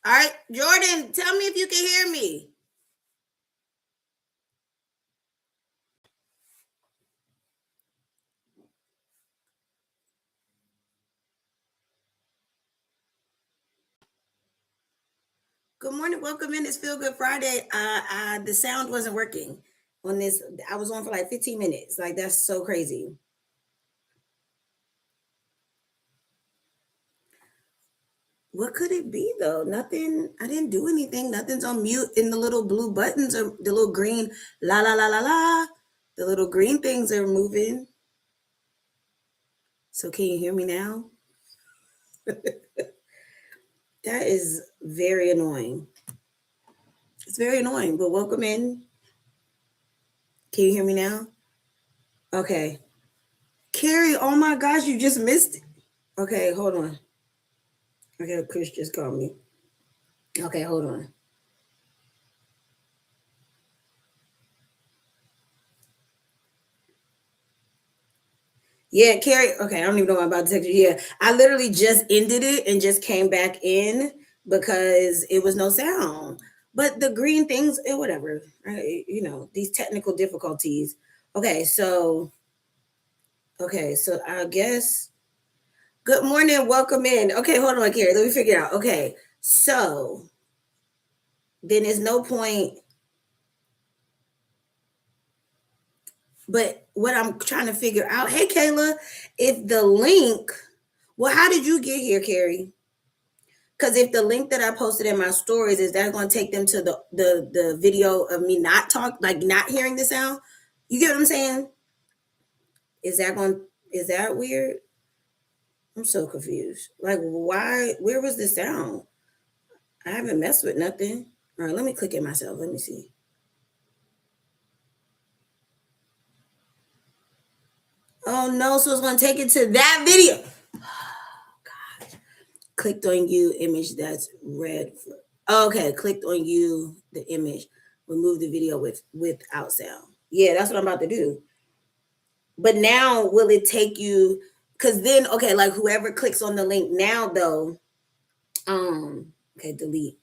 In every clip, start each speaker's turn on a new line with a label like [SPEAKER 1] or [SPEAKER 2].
[SPEAKER 1] All right, Jordan, tell me if you can hear me. Good morning, welcome in. It's Feel Good Friday. The sound wasn't working on this. I was on for like 15 minutes. Like that's so crazy. What could it be though? Nothing. I didn't do anything. Nothing's on mute. In the little blue buttons or the little green la la la la la. The little green things are moving. So can you hear me now? That is very annoying. It's very annoying. But welcome in. Can you hear me now? Okay. Carrie, oh my gosh, you just missed it. Okay, hold on. Okay, Chris just called me. Okay, hold on. Yeah, Carrie. Okay, I don't even know what I'm about to text you. Yeah, I literally just ended it and just came back in because it was no sound. But the green things, whatever. These technical difficulties. Okay, so I guess good morning, welcome in. Okay, hold on, Carrie. Let me figure it out. Okay, so then there's no point. But what I'm trying to figure out, hey Kayla, if the link, well, how did you get here, Carrie? Because if the link that I posted in my stories is that going to take them to the video of me not hearing the sound? You get what I'm saying? Is that going? Is that weird? I'm so confused. Like, why? Where was the sound? I haven't messed with nothing. All right, let me click it myself. Let me see. Oh no! So it's going to take it to that video. Clicked on you image that's red. Okay, clicked on you the image. Remove the video without sound. Yeah, that's what I'm about to do. But now will it take you? Because then okay, like whoever clicks on the link now though, okay, delete.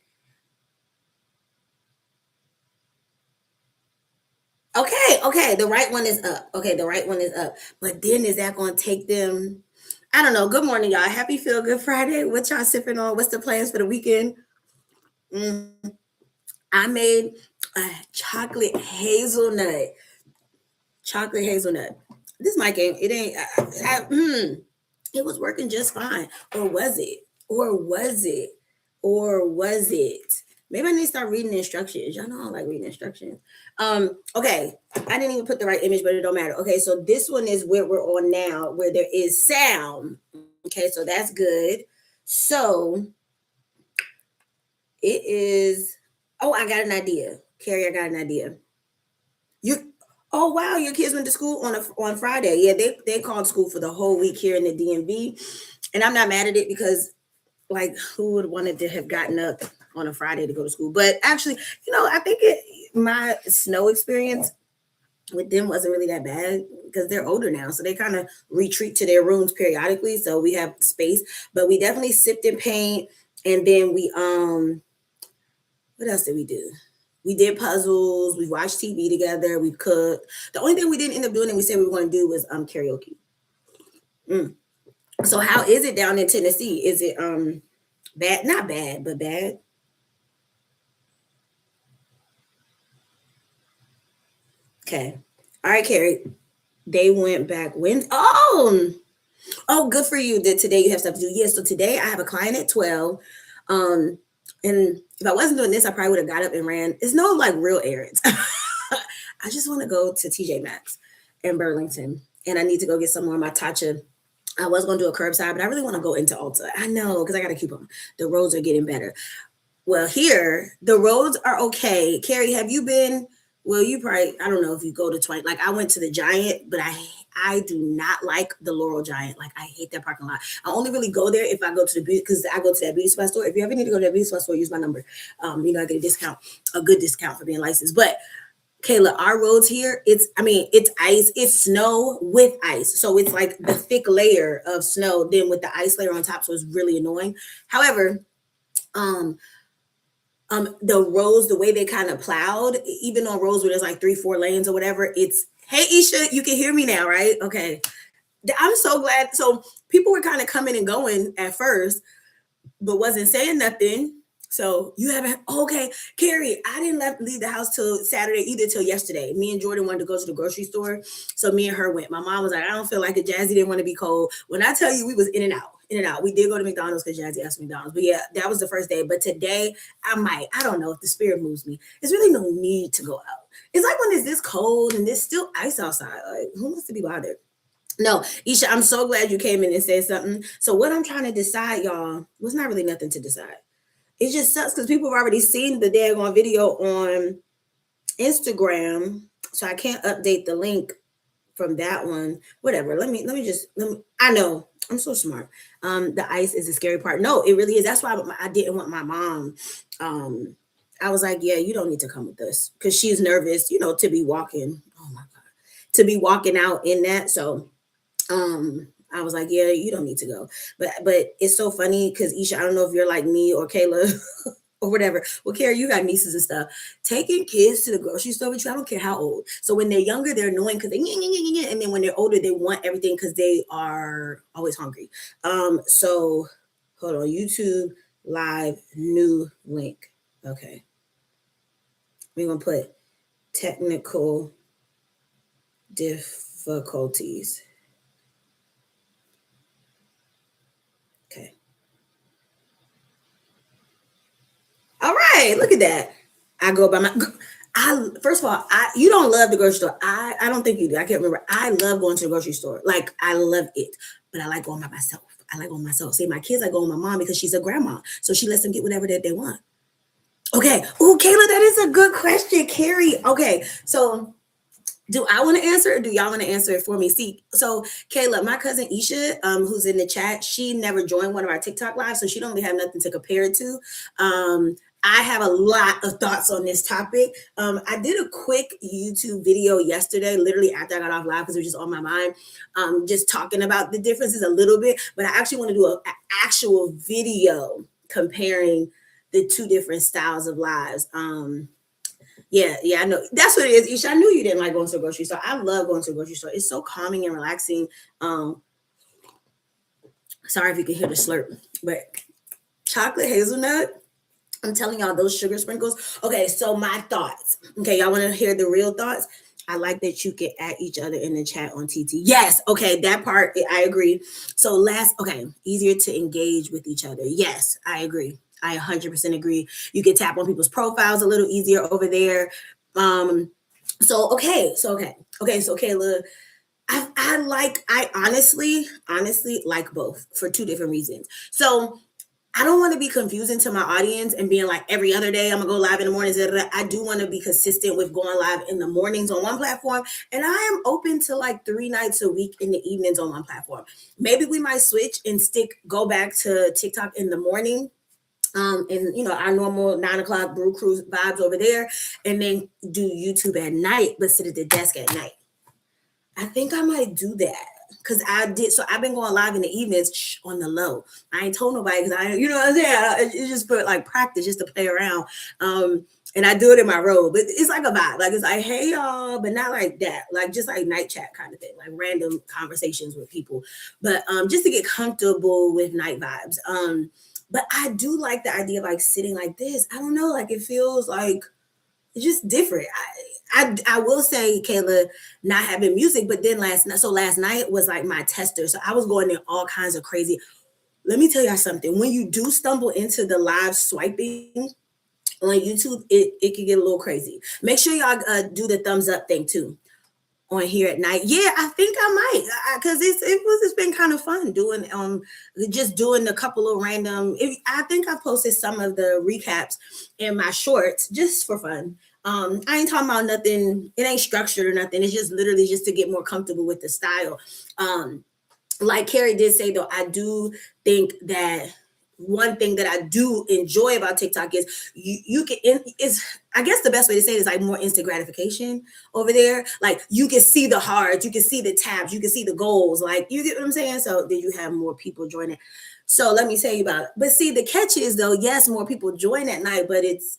[SPEAKER 1] Okay, the right one is up. Okay, the right one is up. But then is that going to take them? I don't know. Good morning, y'all. Happy Feel Good Friday. What y'all sipping on? What's the plans for the weekend? Mm, I made a chocolate hazelnut. Chocolate hazelnut. This mic ain't. It ain't. It was working just fine. Or was it? Or was it? Or was it? Maybe I need to start reading the instructions. Y'all know I don't like reading instructions. Okay. I didn't even put the right image, but it don't matter. Okay, so this one is where we're on now, where there is sound. Okay, so that's good. So it is. Oh, I got an idea. Carrie, I got an idea. You Oh wow, your kids went to school on Friday. Yeah, they called school for the whole week here in the DMV. And I'm not mad at it because like who would wanted to have gotten up on a Friday to go to school? But actually, I think my snow experience with them wasn't really that bad because they're older now. So they kind of retreat to their rooms periodically. So we have space. But we definitely sipped in paint. And then what else did we do? We did puzzles. We watched TV together. We cooked. The only thing we didn't end up doing and we said we were going to do was karaoke. Mm. So how is it down in Tennessee? Is it bad? Not bad, but bad. Okay. All right, Carrie. They went back when? Oh, good for you. That today you have stuff to do. Yeah. So today I have a client at 12. Um, and if I wasn't doing this, I probably would have got up and ran. It's no like real errands. I just want to go to TJ Maxx in Burlington, and I need to go get some more of my Tatcha. I was going to do a curbside, but I really want to go into Ulta. I know because I got to keep them. The roads are getting better. Well, here the roads are okay. Carrie, have you been? Well, you probably. I don't know if you go to 20. Like I went to the Giant, but I do not like the Laurel Giant. Like I hate that parking lot. I only really go there if I go to the beauty because I go to that beauty supply store. If you ever need to go to that beauty supply store, use my number. I get a discount, a good discount for being licensed. But Kayla, our roads here, it's ice, it's snow with ice. So it's like the thick layer of snow, then with the ice layer on top. So it's really annoying. However, um, The roads, the way they kind of plowed, even on roads where there's like 3, 4 lanes or whatever, it's, hey Isha, you can hear me now, right? Okay. I'm so glad. So people were kind of coming and going at first, but wasn't saying nothing. So you haven't, okay, Carrie, I didn't leave the house till Saturday either, till yesterday. Me and Jordan wanted to go to the grocery store. So me and her went. My mom was like, I don't feel like it. Jazzy didn't want to be cold. When I tell you we was in and out, in and out. We did go to McDonald's because Jazzy asked McDonald's. But yeah, that was the first day. But today I don't know if the spirit moves me. There's really no need to go out. It's like when it's this cold and there's still ice outside. Like, who wants to be bothered? No, Isha, I'm so glad you came in and said something. So what I'm trying to decide, y'all, was not really nothing to decide. It just sucks because people have already seen the daggone video on Instagram. So I can't update the link from that one. Whatever. I know. I'm so smart. The ice is the scary part. No, it really is. That's why I didn't want my mom. I was like, yeah, you don't need to come with us because she's nervous, to be walking. Oh my God. To be walking out in that. So I was like, yeah, you don't need to go. But it's so funny because Isha, I don't know if you're like me or Kayla or whatever. Well, Carrie, you got nieces and stuff. Taking kids to the grocery store with you, I don't care how old. So when they're younger, they're annoying because and then when they're older, they want everything because they are always hungry. So hold on, YouTube live new link. Okay. We're gonna put technical difficulties. Okay. All right, look at that. I go by my. I first of all, you don't love the grocery store. I don't think you do. I can't remember. I love going to the grocery store. Like I love it, but I like going by myself. I like going myself. See, my kids, I go with my mom because she's a grandma, so she lets them get whatever that they want. Okay. Oh, Kayla, that is a good question, Carrie. Okay, so do I want to answer it or do y'all want to answer it for me? See, so Kayla, my cousin Isha, who's in the chat, she never joined one of our TikTok lives, so she don't really have nothing to compare it to. I have a lot of thoughts on this topic. I did a quick YouTube video yesterday, literally after I got off live because it was just on my mind, just talking about the differences a little bit, but I actually want to do an actual video comparing the two different styles of lives. Yeah, I know. That's what it is. Isha, I knew you didn't like going to the grocery store. I love going to the grocery store. It's so calming and relaxing. Sorry if you can hear the slurp, but chocolate hazelnut. I'm telling y'all, those sugar sprinkles. Okay, so my thoughts. Okay, y'all want to hear the real thoughts? I like that you can at each other in the chat on TT. Yes, okay, that part, I agree. So easier to engage with each other. Yes, I agree. I 100% agree. You can tap on people's profiles a little easier over there. So Kayla, I honestly like both for two different reasons. So I don't want to be confusing to my audience and being like every other day I'm gonna go live in the mornings. I do want to be consistent with going live in the mornings on one platform, and I am open to like 3 nights a week in the evenings on one platform. Maybe we might switch and go back to TikTok in the morning. And our normal 9 o'clock brew cruise vibes over there, and then do YouTube at night, but sit at the desk at night. I think I might do that because I did. So I've been going live in the evenings on the low. I ain't told nobody because you know what I'm saying. It's just for like practice, just to play around. And I do it in my robe, but it's like a vibe. Like it's like, hey y'all, but not like that. Like just like night chat kind of thing, like random conversations with people. But just to get comfortable with night vibes. But I do like the idea of like sitting like this. I don't know, like it feels like it's just different. I will say, Kayla, not having music, but then last night was like my tester. So I was going in all kinds of crazy. Let me tell y'all something. When you do stumble into the live swiping on YouTube, it can get a little crazy. Make sure y'all do the thumbs up thing too on here at night. Yeah, I think I might because it's been kind of fun doing just doing a couple of random. I think I posted some of the recaps in my shorts just for fun. I ain't talking about nothing. It ain't structured or nothing. It's just literally just to get more comfortable with the style. Like Carrie did say though, I do think that one thing that I do enjoy about TikTok is I guess the best way to say it is like more instant gratification over there. Like you can see the hearts, you can see the tabs, you can see the goals. Like you get what I'm saying? So then you have more people joining. So let me tell you about it. But see, the catch is though, yes, more people join at night, but it's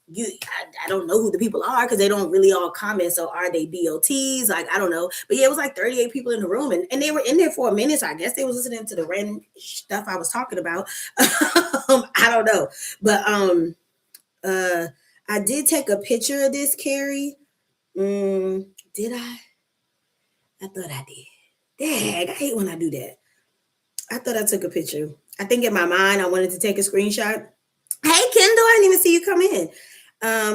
[SPEAKER 1] I don't know who the people are because they don't really all comment. So are they BOTs? Like, I don't know. But yeah, it was like 38 people in the room, and they were in there for a minute. So I guess they was listening to the random stuff I was talking about. I don't know. But uh I did take a picture of this, Carrie. Did I? I thought I did. Dang, I hate when I do that. I thought I took a picture. I think in my mind I wanted to take a screenshot. Hey Kendall, I didn't even see you come in.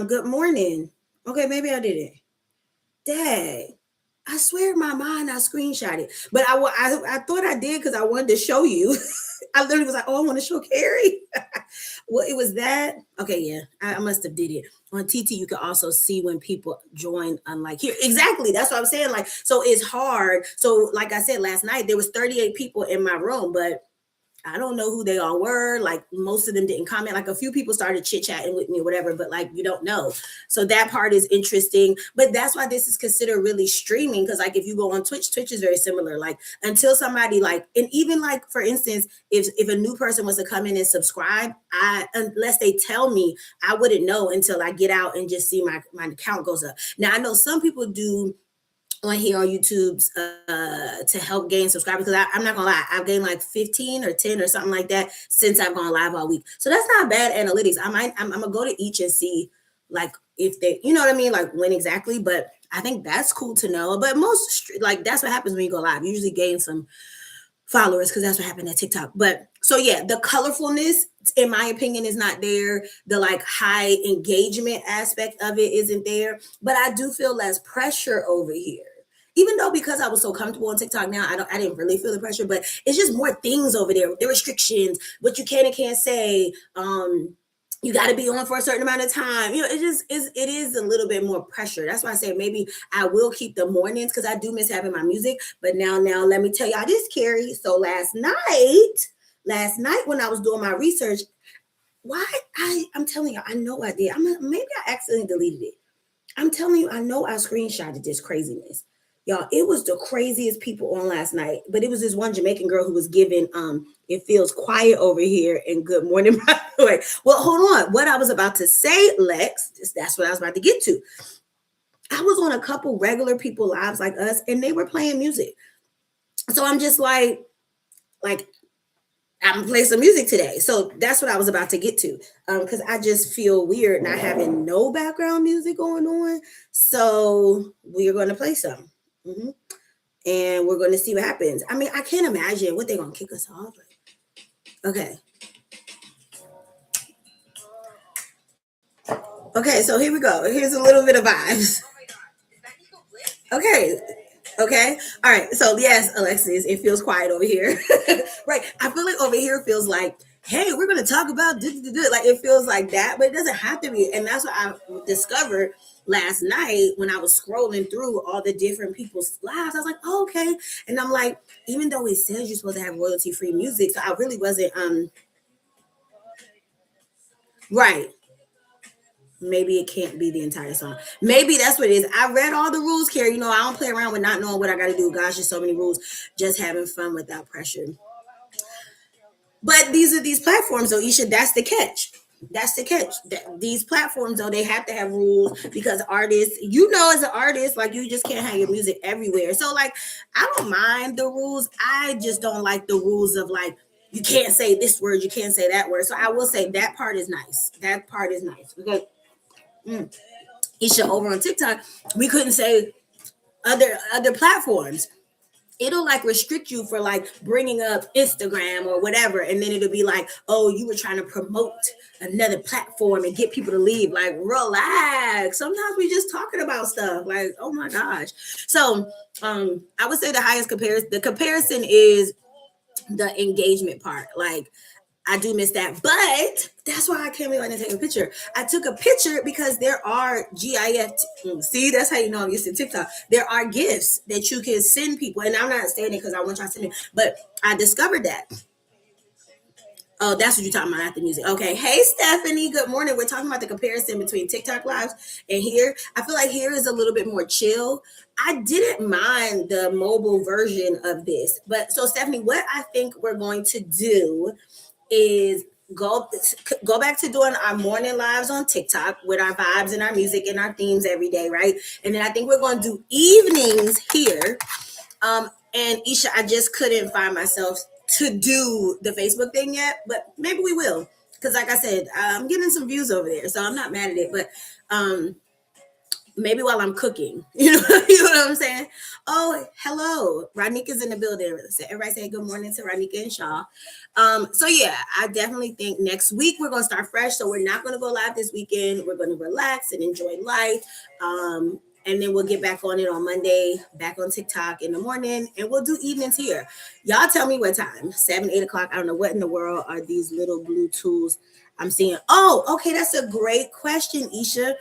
[SPEAKER 1] Good morning. Okay, maybe I didn't. Dang. I swear in my mind I screenshot it. But I thought I did because I wanted to show you. I literally was like, oh, I want to show Carrie. Well, it was that. Okay, yeah. I must have did it. On TT, you can also see when people join, unlike here. Exactly. That's what I'm saying. Like, so it's hard. So, like I said last night, there was 38 people in my room, but I don't know who they all were. Like most of them didn't comment. Like a few people started chit chatting with me or whatever, but like you don't know. So that part is interesting. But that's why this is considered really streaming. Because like if you go on Twitch, Twitch is very similar. Like until somebody like, and even like for instance, if a new person was to come in and subscribe, unless they tell me, I wouldn't know until I get out and just see my account goes up. Now I know some people do on here on YouTube's to help gain subscribers because I'm not gonna lie, I've gained like 15 or 10 or something like that since I've gone live all week. So that's not bad analytics. I'm gonna go to each and see like if they, you know what I mean, like when exactly. But I think that's cool to know. But most like that's what happens when you go live. You usually gain some followers because that's what happened at TikTok. But so yeah, the colorfulness, in my opinion, is not there. The like high engagement aspect of it isn't there. But I do feel less pressure over here. Even though because I was so comfortable on TikTok now, I didn't really feel the pressure, but it's just more things over there. The restrictions, what you can and can't say. You got to be on for a certain amount of time. You know, it just is. It is a little bit more pressure. That's why I say maybe I will keep the mornings because I do miss having my music. But now, let me tell y'all this, Carrie. So last night when I was doing my research, why I'm telling you, I know I did. Maybe I accidentally deleted it. I'm telling you, I know I screenshotted this craziness. Y'all, it was the craziest people on last night. But it was this one Jamaican girl who was giving It Feels Quiet Over Here and Good Morning, by the way. Well, hold on. What I was about to say, Lex, that's what I was about to get to. I was on a couple regular people lives like us, and they were playing music. So I'm just like I'm gonna play some music today. So that's what I was about to get to. Because I just feel weird not having no background music going on. So we're gonna play some. Mm-hmm. And we're gonna see what happens. I mean, I can't imagine what they're gonna kick us off. Okay. Okay, so here we go. Here's a little bit of vibes. Okay. Okay. All right. So yes, Alexis, it feels quiet over here. Right. I feel like over here feels like, hey, we're gonna talk about like it feels like that, but it doesn't have to be. And that's what I discovered last night when I was scrolling through all the different people's lives. I was like, oh, okay. And I'm like, even though it says you're supposed to have royalty free music, so I really wasn't right. Maybe it can't be the entire song. Maybe that's what it is. I read all the rules, Carrie. You know, I don't play around with not knowing what I got to do. Gosh, there's so many rules. Just having fun without pressure. But these are these platforms, though, Isha. That's the catch. That's the catch. These platforms, though, they have to have rules because artists, you know, as an artist, like you just can't have your music everywhere. So, like, I don't mind the rules. I just don't like the rules of like you can't say this word, you can't say that word. So I will say that part is nice. That part is nice because Isha over on TikTok, we couldn't say other platforms. It'll like restrict you for like bringing up Instagram or whatever, and then it'll be like, oh, you were trying to promote another platform and get people to leave. Like, relax. Sometimes we just talking about stuff. Like, oh my gosh. So I would say the comparison is the engagement part. Like I do miss that, but that's why I came in and take a picture. I took a picture because there are GIF. See, that's how you know I'm used to TikTok. There are gifts that you can send people, and I'm not saying it because I want y'all to send it, but I discovered that. Oh, that's what you're talking about, not the music. Okay. Hey, Stephanie. Good morning. We're talking about the comparison between TikTok lives and here. I feel like here is a little bit more chill. I didn't mind the mobile version of this, but so Stephanie, what I think we're going to do is go go back to doing our morning lives on TikTok with our vibes and our music and our themes every day, right? And then I think we're going to do evenings here. And Isha, I just couldn't find myself to do the Facebook thing yet, but maybe we will. Because like I said, I'm getting some views over there, so I'm not mad at it. But maybe while I'm cooking, you know what I'm saying? Oh, hello, Ranika's in the building. So everybody say good morning to Ranika and Shaw. So yeah, I definitely think next week we're gonna start fresh. So we're not gonna go live this weekend. We're gonna relax and enjoy life. And then we'll get back on it on Monday, back on TikTok in the morning, and we'll do evenings here. Y'all tell me what time, 7, 8 o'clock. I don't know what in the world are these little blue tools I'm seeing. Oh, okay, that's a great question, Isha.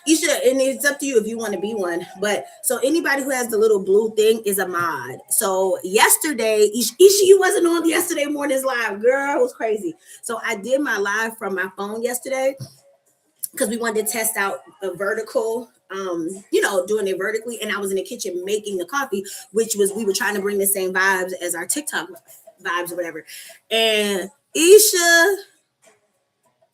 [SPEAKER 1] You should, and it's up to you if you want to be one. But so anybody who has the little blue thing is a mod. So yesterday, Isha, you wasn't on yesterday morning's live, girl. It was crazy. So I did my live from my phone yesterday because we wanted to test out a vertical, doing it vertically. And I was in the kitchen making the coffee, which was, we were trying to bring the same vibes as our TikTok vibes or whatever. And Isha,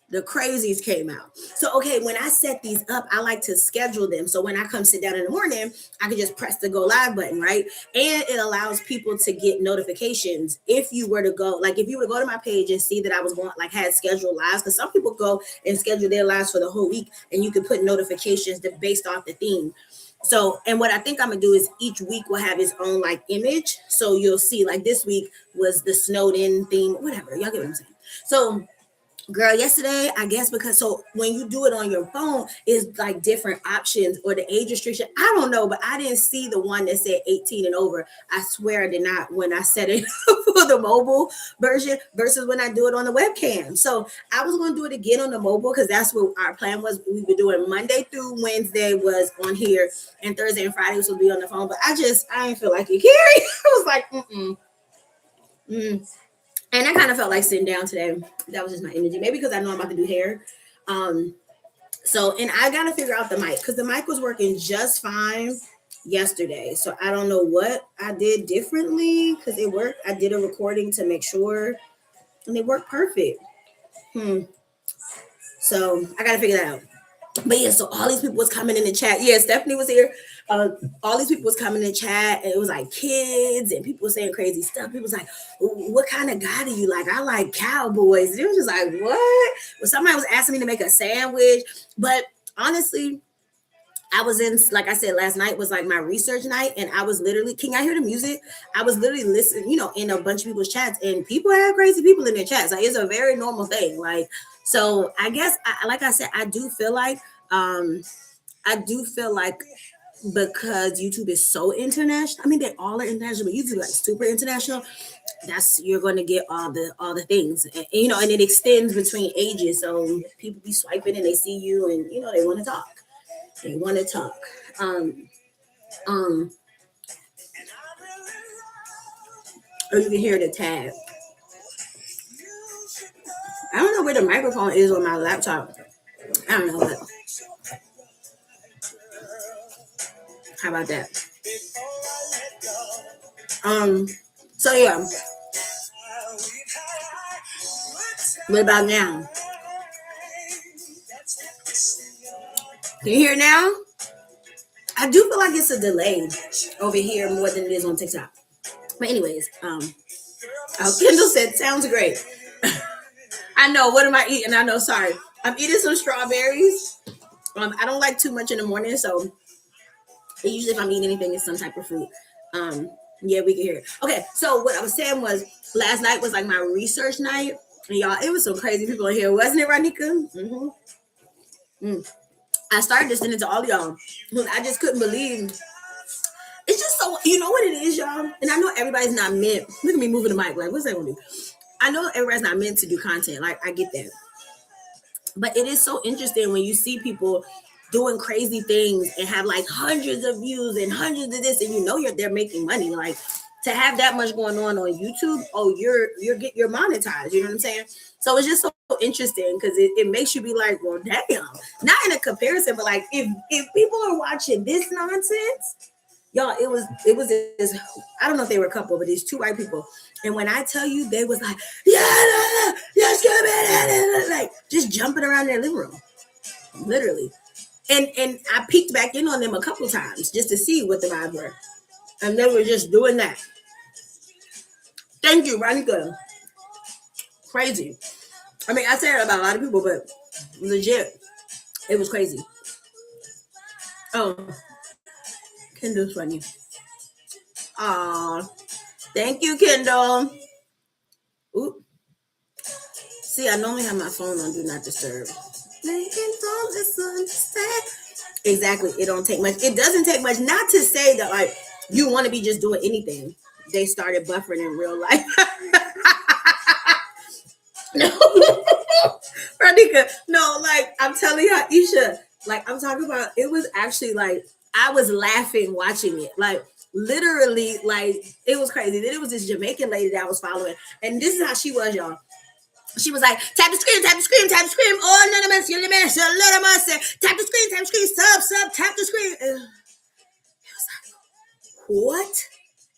[SPEAKER 1] the crazies came out. So, okay, when I set these up, I like to schedule them. So when I come sit down in the morning, I can just press the go live button, right? And it allows people to get notifications if you were to go, like if you were to go to my page and see that I was going, like had scheduled lives, because some people go and schedule their lives for the whole week and you can put notifications that based off the theme. So, and what I think I'm gonna do is each week will have its own like image. So you'll see like this week was the snowed in theme, whatever. Y'all get what I'm saying? So, girl, yesterday, I guess because so when you do it on your phone, it's like different options or the age restriction. I don't know, but I didn't see the one that said 18 and over. I swear I did not when I set it for the mobile version versus when I do it on the webcam. So I was going to do it again on the mobile because that's what our plan was. We were doing Monday through Wednesday was on here and Thursday and Friday was to be on the phone. But I didn't feel like it, Carrie. I was like, And I kind of felt like sitting down today. That was just my energy. Maybe because I know I'm about to do hair. And I got to figure out the mic because the mic was working just fine yesterday. So I don't know what I did differently because it worked. I did a recording to make sure and it worked perfect. So I got to figure that out. But yeah, so all these people was coming in the chat. Yeah, Stephanie was here. All these people was coming in the chat, and it was like kids and people saying crazy stuff. People was like, "What kind of guy do you like?" I like cowboys. And it was just like, what? Well, somebody was asking me to make a sandwich, but honestly, I was in, like I said, last night was like my research night, and I was literally, can I hear the music? I was literally listening, in a bunch of people's chats, and people have crazy people in their chats. Like it's a very normal thing. Like, so I guess, like I said, I do feel like because YouTube is so international. I mean, they all are international, but YouTube like super international. That's you're going to get all the things, and it extends between ages. So people be swiping and they see you, and they want to talk. They want to talk. Or you can hear the tab. I don't know where the microphone is on my laptop. I don't know what. How about that? So yeah. What about now? Can you hear it now? I do feel like it's a delay over here more than it is on TikTok. But anyways, Kendall said, sounds great. I know, what am I eating? I know, sorry. I'm eating some strawberries. I don't like too much in the morning, so usually if I'm eating anything, it's some type of fruit. Yeah, we can hear it. Okay, so what I was saying was last night was like my research night. And y'all, it was some crazy people in here, wasn't it, Ranika? I started listening to all y'all. I just couldn't believe. It's just so, you know what it is, y'all? And I know everybody's not meant. Look at me moving the mic. Like, what's that going to do? I know everybody's not meant to do content. Like, I get that. But it is so interesting when you see people doing crazy things and have like hundreds of views and hundreds of this, and they're making money. Like, to have that much going on YouTube, you're monetized. You know what I'm saying? So it's just so interesting because it makes you be like, well, damn. Not in a comparison, but like if people are watching this nonsense, y'all, it was this, I don't know if they were a couple, but these two white people, And when I tell you, they was like, yeah, yes, come in, like just jumping around their living room, literally. And I peeked back in on them a couple times just to see what the vibes were, and they were just doing that. Thank you, Ronika. Crazy. I mean, I say it about a lot of people, but legit, it was crazy. Oh, Kendall's funny. Aw, thank you, Kendall. Oop. See, I normally have my phone on Do Not Disturb. Exactly. It don't take much. It doesn't take much. Not to say that like you want to be just doing anything. They started buffering in real life. No, Radhika. No, like I'm telling you, Isha. Like I'm talking about. It was actually like I was laughing watching it. Like literally, like it was crazy. Then it was this Jamaican lady that I was following, and this is how she was, y'all. She was like, tap the screen, tap the screen, tap the screen. Oh, none of us, you let us tap the screen, sub, tap the screen. It was like, what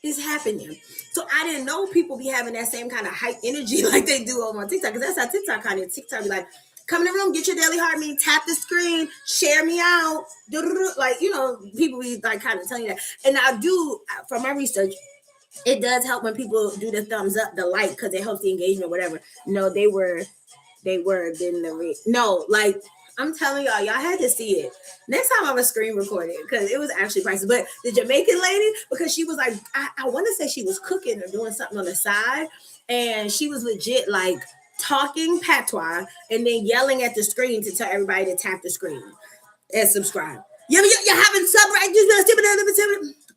[SPEAKER 1] is happening? So I didn't know people be having that same kind of hype energy like they do over on TikTok, because that's how TikTok kind of TikTok be like, come in the room, get your daily heart meeting, tap the screen, share me out, like people be like kind of telling you that. And I do from my research. It does help when people do the thumbs up, the like, because it helps the engagement, whatever. No, they were, didn't no, like I'm telling y'all had to see it. Next time I'm gonna screen record it because it was actually priceless. But the Jamaican lady, because she was like, I want to say she was cooking or doing something on the side, and she was legit like talking patois and then yelling at the screen to tell everybody to tap the screen and subscribe. You're having sub right.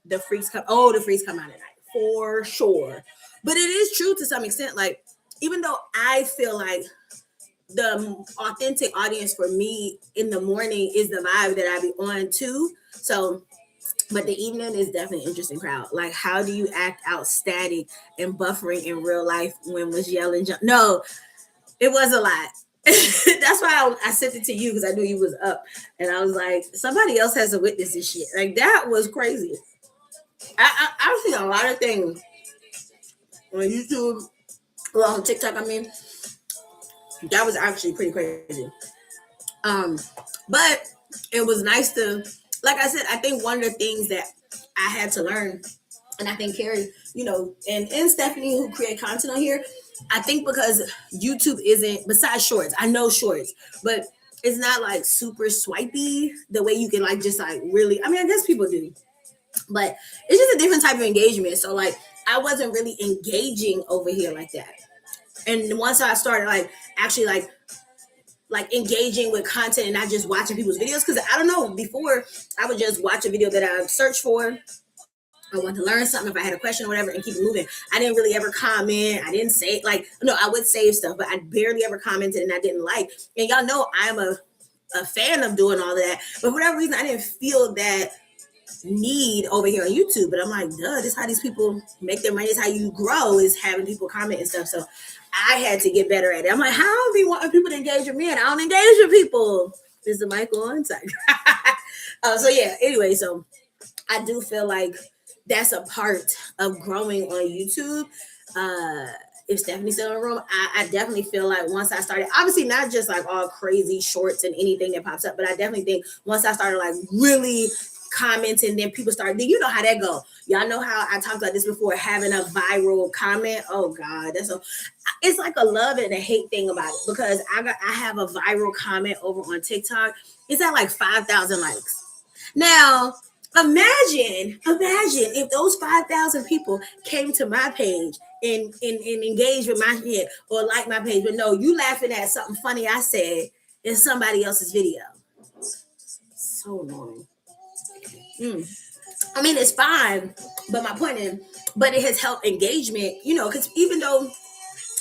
[SPEAKER 1] The freaks come. Oh, the freaks come out at night for sure. But it is true to some extent. Like even though I feel like the authentic audience for me in the morning is the vibe that I be on too. So, but the evening is definitely an interesting crowd. Like, how do you act out static and buffering in real life when was yelling? No, it was a lot. That's why I sent it to you because I knew you was up, and I was like, somebody else has to witness this shit. Like that was crazy. I've seen a lot of things on YouTube, well, on TikTok. I mean, that was actually pretty crazy. But it was nice to, like I said, I think one of the things that I had to learn, and I think Carrie, and Stephanie who create content on here, I think because YouTube isn't, besides shorts, I know shorts, but it's not like super swipey the way you can like just like really, I mean, I guess people do, but it's just a different type of engagement. So like I wasn't really engaging over here like that. And once I started like actually like engaging with content and not just watching people's videos, because I don't know, before I would just watch a video that I searched for. I want to learn something if I had a question or whatever and keep it moving. I didn't really ever comment. I didn't say like, no, I would save stuff, but I barely ever commented and I didn't like. And y'all know I'm a fan of doing all that. But for whatever reason, I didn't feel that need over here on YouTube. But I'm like, duh, this is how these people make their money. This is how you grow, is having people comment and stuff. So I had to get better at it. I'm like, how do you want people to engage with me and I don't engage with people? Is the mic on? So yeah, anyway, so I do feel like that's a part of growing on YouTube. If Stephanie's still in the room, I definitely feel like once I started, obviously not just like all crazy shorts and anything that pops up, but I definitely think once I started like really commenting, then people start, you know how that go. Y'all know how I talked about this before, having a viral comment. Oh God, it's like a love and a hate thing about it, because I have a viral comment over on TikTok. It's at like 5,000 likes. Now, imagine if those 5,000 people came to my page and engaged with my shit or like my page, but no, you laughing at something funny I said in somebody else's video. So annoying. I mean, it's fine, but my point is, but it has helped engagement, because even though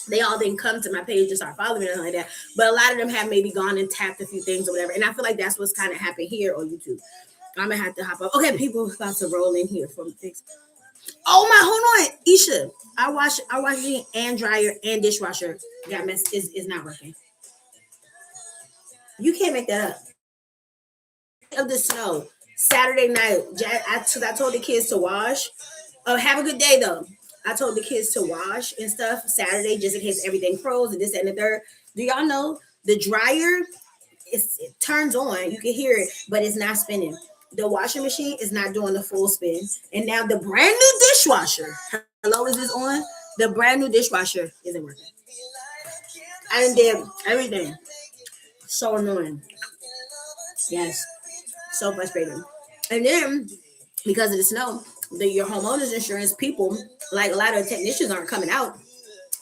[SPEAKER 1] they all didn't come to my page to start following me or like that, but a lot of them have maybe gone and tapped a few things or whatever. And I feel like that's what's kind of happened here on YouTube. I'm gonna have to hop up. Okay, people about to roll in here from things. Oh my, hold on, Isha. Our washing and dryer and dishwasher got messed. Is not working. You can't make that up. Of the snow, Saturday night, I told the kids to wash. Have a good day though. I told the kids to wash and stuff Saturday just in case everything froze and this and the third. Do y'all know the dryer? It turns on, you can hear it, but it's not spinning. The washing machine is not doing the full spin. And now the brand new dishwasher, hello, is this on? The brand new dishwasher isn't working. I done did everything. So annoying. Yes. So frustrating. And then because of the snow, your homeowners insurance people, like a lot of technicians aren't coming out.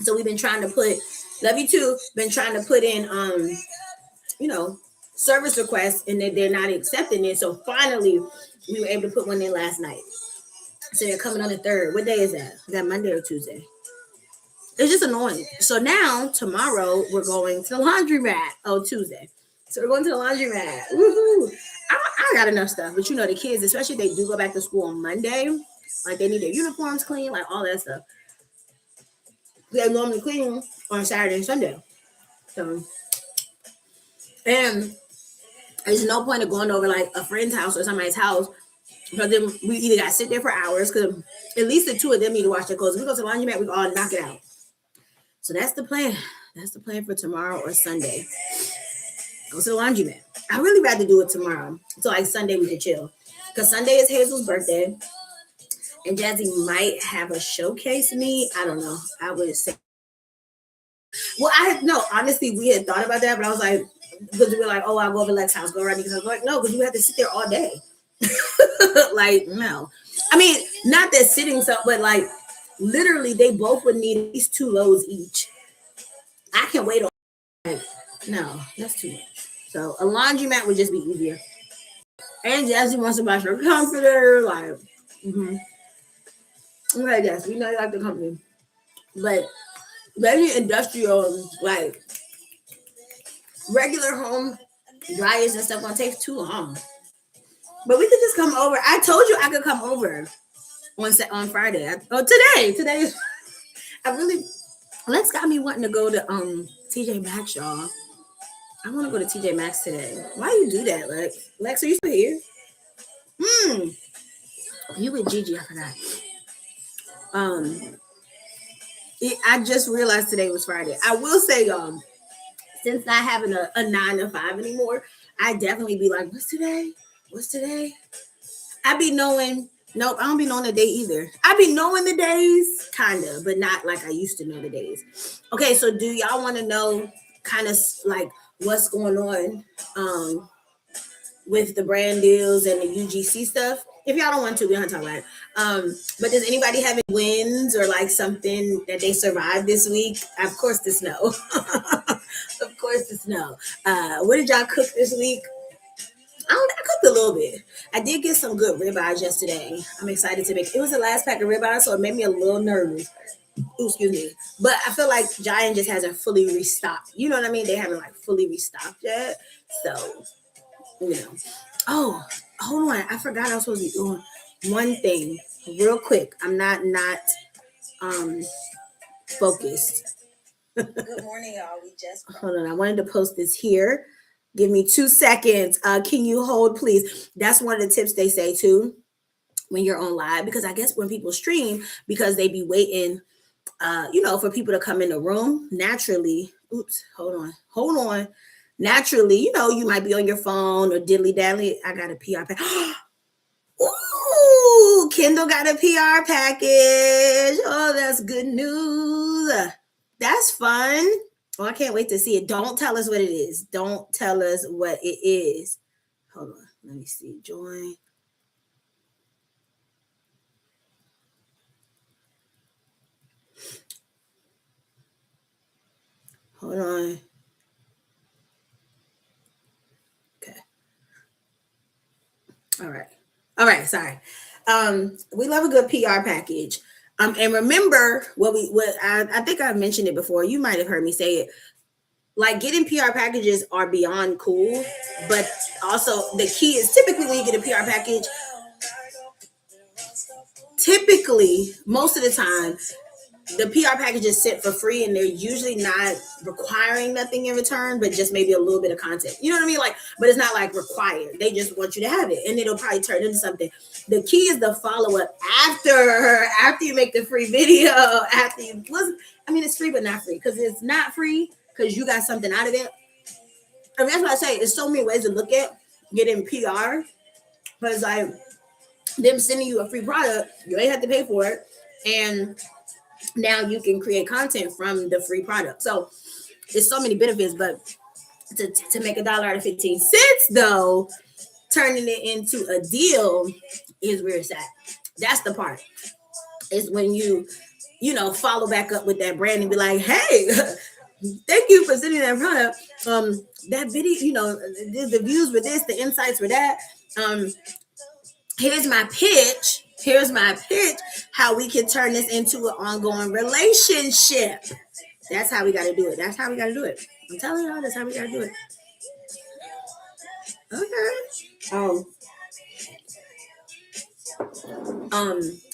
[SPEAKER 1] So we've been trying to put, love you too, been trying to put in you know, service requests, and they're not accepting it. So finally, we were able to put one in last night. So they're coming on the third. What day is that? Is that Monday or Tuesday? It's just annoying. So now tomorrow we're going to the laundromat. Oh, Tuesday. So we're going to the laundromat. Woohoo! I got enough stuff, but you know the kids, especially if they do go back to school on Monday, like they need their uniforms clean, like all that stuff. They normally clean on Saturday and Sunday. So, and there's no point of going over like a friend's house or somebody's house because then we either got to sit there for hours because at least the two of them need to wash their clothes. If we go to the laundromat, we can all knock it out. So that's the plan. That's the plan for tomorrow or Sunday. Go to the laundromat. I really rather do it tomorrow. So like Sunday we can chill. Because Sunday is Hazel's birthday. And Jazzy might have a showcase me. I don't know. I would say. Well, honestly, we had thought about that, but I was like, because we were like, oh, I'll go over Lex's house, go around because I was like, no, because you have to sit there all day. Like, no. I mean, not that sitting stuff, but like literally they both would need at least 2 loads each. I can wait on like, no, that's too much. So a laundromat would just be easier. And Jazzy wants to buy her comforter, like okay, yes, we know you like the company. But maybe industrial, like regular home dryers and stuff gonna take too long. But we could just come over. I told you I could come over on Friday. Today. I really Lex got me wanting to go to TJ Maxx, y'all. I want to go to TJ Maxx today. Why you do that, Lex? Lex, are you still here? You with Gigi, I forgot. I just realized today was Friday. I will say, y'all, since not having a 9 to 5 anymore, I definitely be like, what's today? What's today? I be knowing. Nope, I don't be knowing the day either. I be knowing the days, kind of, but not like I used to know the days. Okay, so do y'all want to know kind of like what's going on with the brand deals and the UGC stuff? If y'all don't want to, we don't have to talk about it. But does anybody have any wins or like something that they survived this week? Of course, the snow. Of course, the snow. What did y'all cook this week? I cooked a little bit. I did get some good ribeyes yesterday. I'm excited to make. It was the last pack of ribeyes, so it made me a little nervous. Ooh, excuse me. But I feel like Giant just hasn't fully restocked. You know what I mean? They haven't like fully restocked yet. So, you know. Oh, hold on. I forgot I was supposed to be doing one thing real quick. I'm not focused. Good morning, y'all. We just hold on. I wanted to post this here. Give me 2 seconds. Can you hold, please? That's one of the tips they say too when you're on live, because I guess when people stream, because they be waiting, for people to come in the room naturally. Oops, hold on. Naturally, you might be on your phone or diddly daddly. I got a PR package. Ooh, Kendall got a PR package. Oh, that's good news. That's fun. Oh, I can't wait to see it. Don't tell us what it is. Don't tell us what it is. Hold on. Let me see. Join. Hold on. Okay. All right. Sorry. We love a good PR package. And remember what I think I've mentioned it before. You might have heard me say it. Like getting PR packages are beyond cool, but also the key is typically when you get a PR package, typically most of the time, the PR package is sent for free, and they're usually not requiring nothing in return, but just maybe a little bit of content. You know what I mean? Like, but it's not like required. They just want you to have it, and it'll probably turn into something. The key is the follow up after you make the free video. After you listen, I mean, it's free but not free, because it's not free because you got something out of it. And that's what I say. There's so many ways to look at getting PR, but it's like them sending you a free product, you ain't have to pay for it, and now you can create content from the free product. So there's so many benefits, but to make $1 out of 15 cents though, turning it into a deal is where it's at. That's the part. Is when you follow back up with that brand and be like, hey, thank you for sending that product. That video, the views were this, the insights were that. Here's my pitch. How we can turn this into an ongoing relationship. That's how we got to do it. I'm telling y'all, that's how we got to do it. Okay.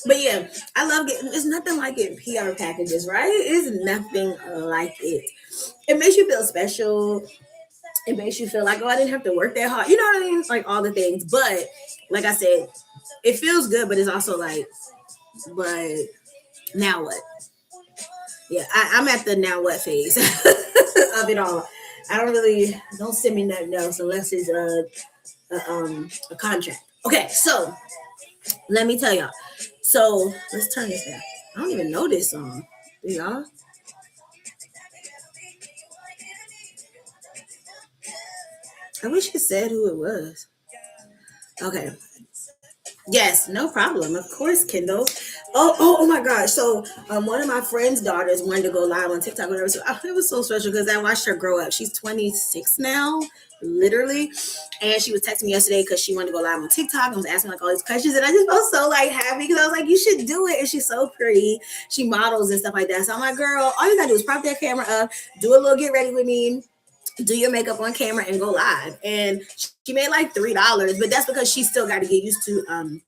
[SPEAKER 1] But yeah, I love getting. It's nothing like getting PR packages, right? It's nothing like it. It makes you feel special. It makes you feel like, oh, I didn't have to work that hard. You know what I mean? Like all the things. But like I said, it feels good, but it's also like, but now what? Yeah, I'm at the now what phase of it all. Don't send me nothing else unless it's a contract. Okay, so let me tell y'all. So let's turn this down. I don't even know this song. Do y'all? I wish it said who it was. Okay. Yes, no problem. Of course, Kendall. Oh my gosh. So one of my friend's daughters wanted to go live on TikTok, whatever. So it was so special because I watched her grow up. She's 26 now, literally. And she was texting me yesterday because she wanted to go live on TikTok and was asking like all these questions. And I just felt so like happy because I was like, you should do it. And she's so pretty. She models and stuff like that. So I'm like, girl, all you gotta do is prop that camera up, do a little get ready with me, do your makeup on camera, and go live. And she made like $3, but that's because she still got to get used to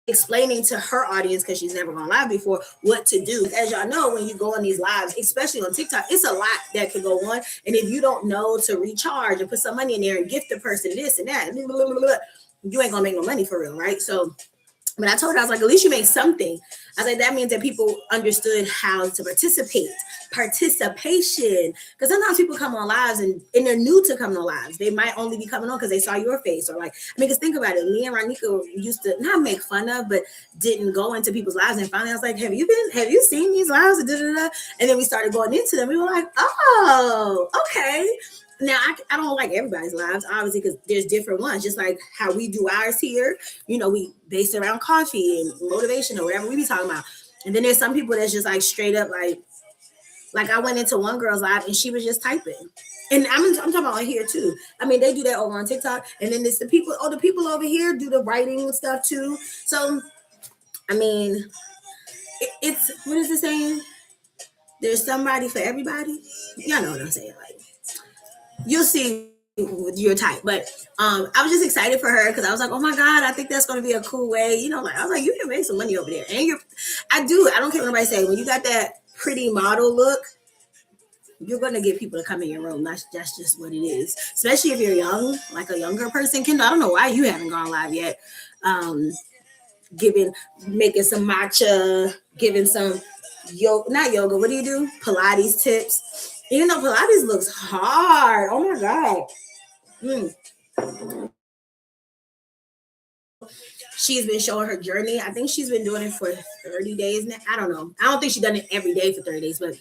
[SPEAKER 1] explaining to her audience, because she's never gone live before, what to do. As y'all know, when you go on these lives, especially on TikTok, it's a lot that can go on. And if you don't know to recharge and put some money in there and gift the person this and that, you ain't gonna make no money for real, right? So but I told her, I was like, at least you made something. I was like, that means that people understood how to participate. Participation. Because sometimes people come on lives and they're new to coming on lives. They might only be coming on because they saw your face. Or like, I mean, because think about it. Me and Ronika used to not make fun of, but didn't go into people's lives. And finally I was like, have you seen these lives? And then we started going into them. We were like, oh, okay. Now, I don't like everybody's lives, obviously, because there's different ones, just like how we do ours here. We base it around coffee and motivation or whatever we be talking about. And then there's some people that's just like straight up like I went into one girl's live and she was just typing. And I'm talking about on here too. I mean, they do that over on TikTok. And then there's the people over here do the writing and stuff too. So, I mean, it's, what is it saying? There's somebody for everybody. Y'all know what I'm saying. Like, you'll see with your type, but I was just excited for her because I was like, oh my god, I think that's going to be a cool way, like I was like, you can make some money over there. And I don't care what nobody say, when you got that pretty model look, you're going to get people to come in your room. That's just what it is, especially if you're young, like a younger person. Kendall, I don't know why you haven't gone live yet. Making some matcha, giving some not yoga, what do you do, Pilates tips. Even though Pilates looks hard. Oh my God. She's been showing her journey. I think she's been doing it for 30 days now. I don't know. I don't think she's done it every day for 30 days, but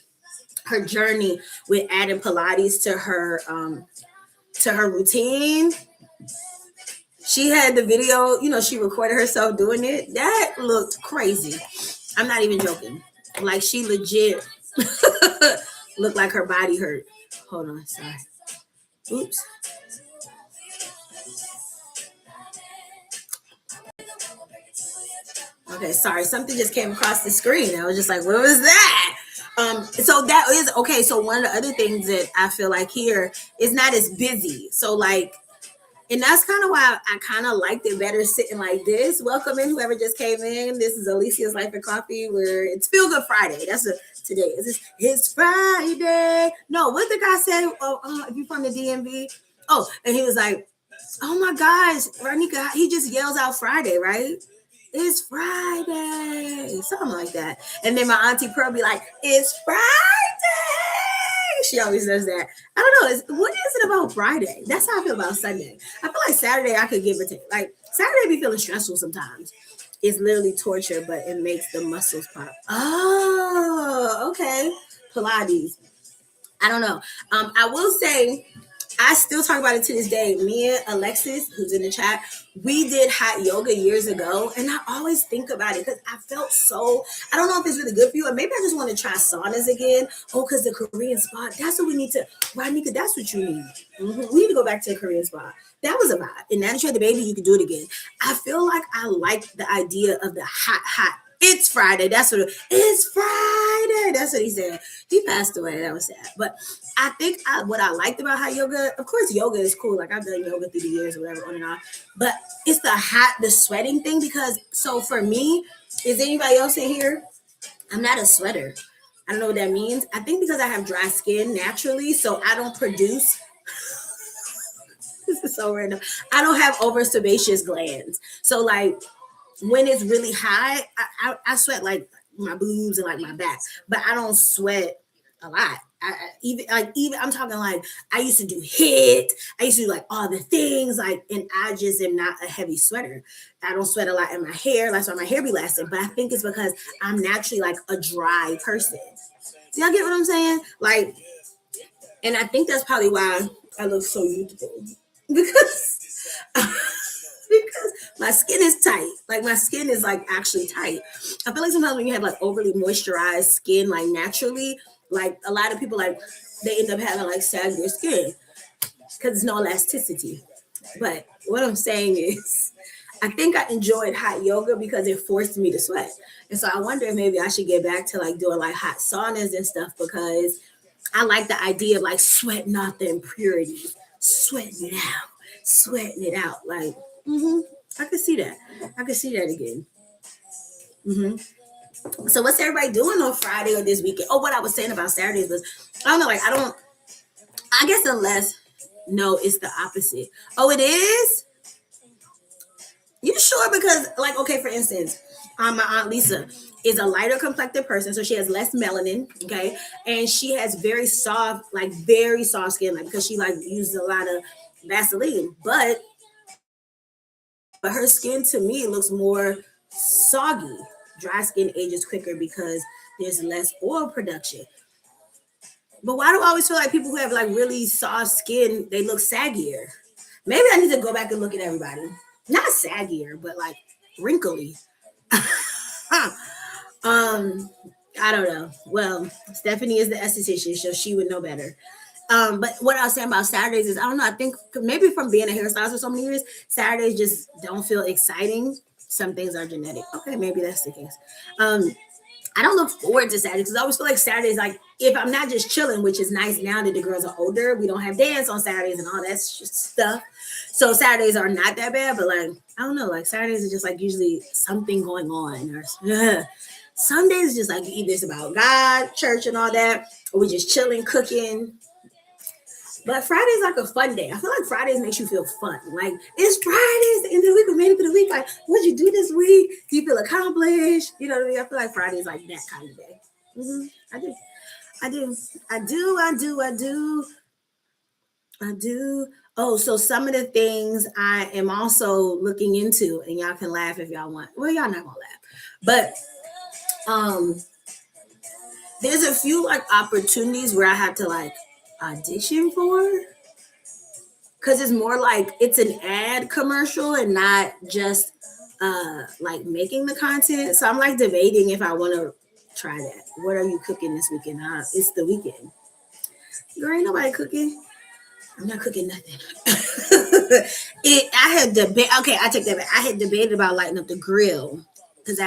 [SPEAKER 1] her journey with adding Pilates to her routine. She had the video, she recorded herself doing it. That looked crazy. I'm not even joking. Like, she legit looked like her body hurt. Hold on, sorry. Oops. Okay, sorry. Something just came across the screen. I was just like, what was that? So that is okay. So one of the other things that I feel like here is not as busy. So like, And that's kind of why I kind of liked it better sitting like this. Welcome in, whoever just came in. This is Alicia's Life and Coffee, where it's Feel Good Friday. That's a today. It's Friday. No, what the guy said? If you're from the DMV. Oh, and he was like, oh my gosh, Ronika, he just yells out Friday, right? It's Friday, something like that. And then my auntie Pearl be like, it's Friday. She always does that. I don't know. What is it about Friday? That's how I feel about Sunday. I feel like Saturday I could give it to. Like Saturday be feeling stressful sometimes. It's literally torture, but it makes the muscles pop. Oh, okay. Pilates. I don't know. I will say I still talk about it to this day. Me and Alexis, who's in the chat, we did hot yoga years ago. And I always think about it because I felt so, I don't know if it's really good for you. Or maybe I just want to try saunas again. Oh, because the Korean spa, that's what we need to, Ronika, that's what you need. We need to go back to the Korean spa. That was a vibe. And now that you had the baby, you can do it again. I feel like I like the idea of the hot. It's Friday. That's what it's Friday. That's what he said. He passed away. That was sad. But I think what I liked about hot yoga, of course, yoga is cool. Like I've done yoga through the years or whatever, on and off. But it's the sweating thing because, so for me, is anybody else in here? I'm not a sweater. I don't know what that means. I think because I have dry skin naturally, so I don't produce. This is so random. I don't have over sebaceous glands. So like, when it's really high, I sweat like my boobs and like my back, but I don't sweat a lot. Even I'm talking like I used to do HIIT. I used to do like all the things like, and I just am not a heavy sweater. I don't sweat a lot in my hair. That's why my hair be lasting. But I think it's because I'm naturally like a dry person. Do y'all get what I'm saying? Like, and I think that's probably why I look so youthful because. Because my skin is tight. Like my skin is like actually tight. I feel like sometimes when you have like overly moisturized skin, like naturally, like a lot of people like they end up having like saggier skin because there's no elasticity. But what I'm saying is I think I enjoyed hot yoga because it forced me to sweat. And so I wonder if maybe I should get back to like doing like hot saunas and stuff because I like the idea of like sweating out the impurities, sweating it out. Like, I could see that. I could see that again. So what's everybody doing on Friday or this weekend? Oh, what I was saying about Saturdays was, I don't know, like I guess unless, no, it's the opposite. Oh, it is? You sure? Because like, okay, for instance, my Aunt Lisa is a lighter complected person, so she has less melanin, okay? And she has very soft skin, like because she like uses a lot of Vaseline. But her skin to me looks more soggy. Dry skin ages quicker because there's less oil production. But why do I always feel like people who have like really soft skin, they look saggier? Maybe I need to go back and look at everybody. Not saggier, but like wrinkly. I don't know. Well, Stephanie is the esthetician, so she would know better. But what I was saying about Saturdays is I don't know. I think maybe from being a hairstylist for so many years, Saturdays just don't feel exciting. Some things are genetic. Okay, maybe that's the case. I don't look forward to Saturdays because I always feel like Saturdays, like if I'm not just chilling, which is nice now that the girls are older, we don't have dance on Saturdays and all that stuff. So Saturdays are not that bad, but like I don't know, like Saturdays are just like usually something going on. Or Sundays is just like either it's about God, church, and all that, or we just chilling, cooking. But Friday's like a fun day. I feel like Fridays makes you feel fun. Like it's Friday, it's the end of the week, we made it through the week. Like, what'd you do this week? Do you feel accomplished? You know what I mean? I feel like Friday's like that kind of day. I do. Oh, so some of the things I am also looking into, and y'all can laugh if y'all want. Well, y'all not gonna laugh, but there's a few like opportunities where I have to like audition for because it's more like it's an ad commercial and not just like making the content. So I'm like debating if I want to try that. What are you cooking this weekend? It's the weekend. Girl, ain't nobody cooking. I'm not cooking nothing. I had debate. Okay, I take that back. I had debated about lighting up the grill because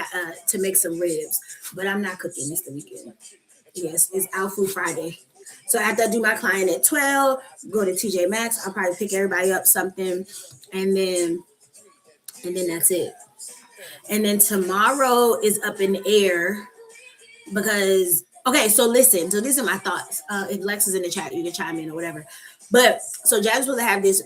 [SPEAKER 1] to make some ribs, but I'm not cooking. It's the weekend. Yes, it's Out Food Friday. So after I do my client at 12, go to TJ Maxx. I'll probably pick everybody up something, and then that's it. And then tomorrow is up in the air because okay, so listen, so these are my thoughts. If Lex is in the chat, you can chime in or whatever. But so Jazz was supposed to have this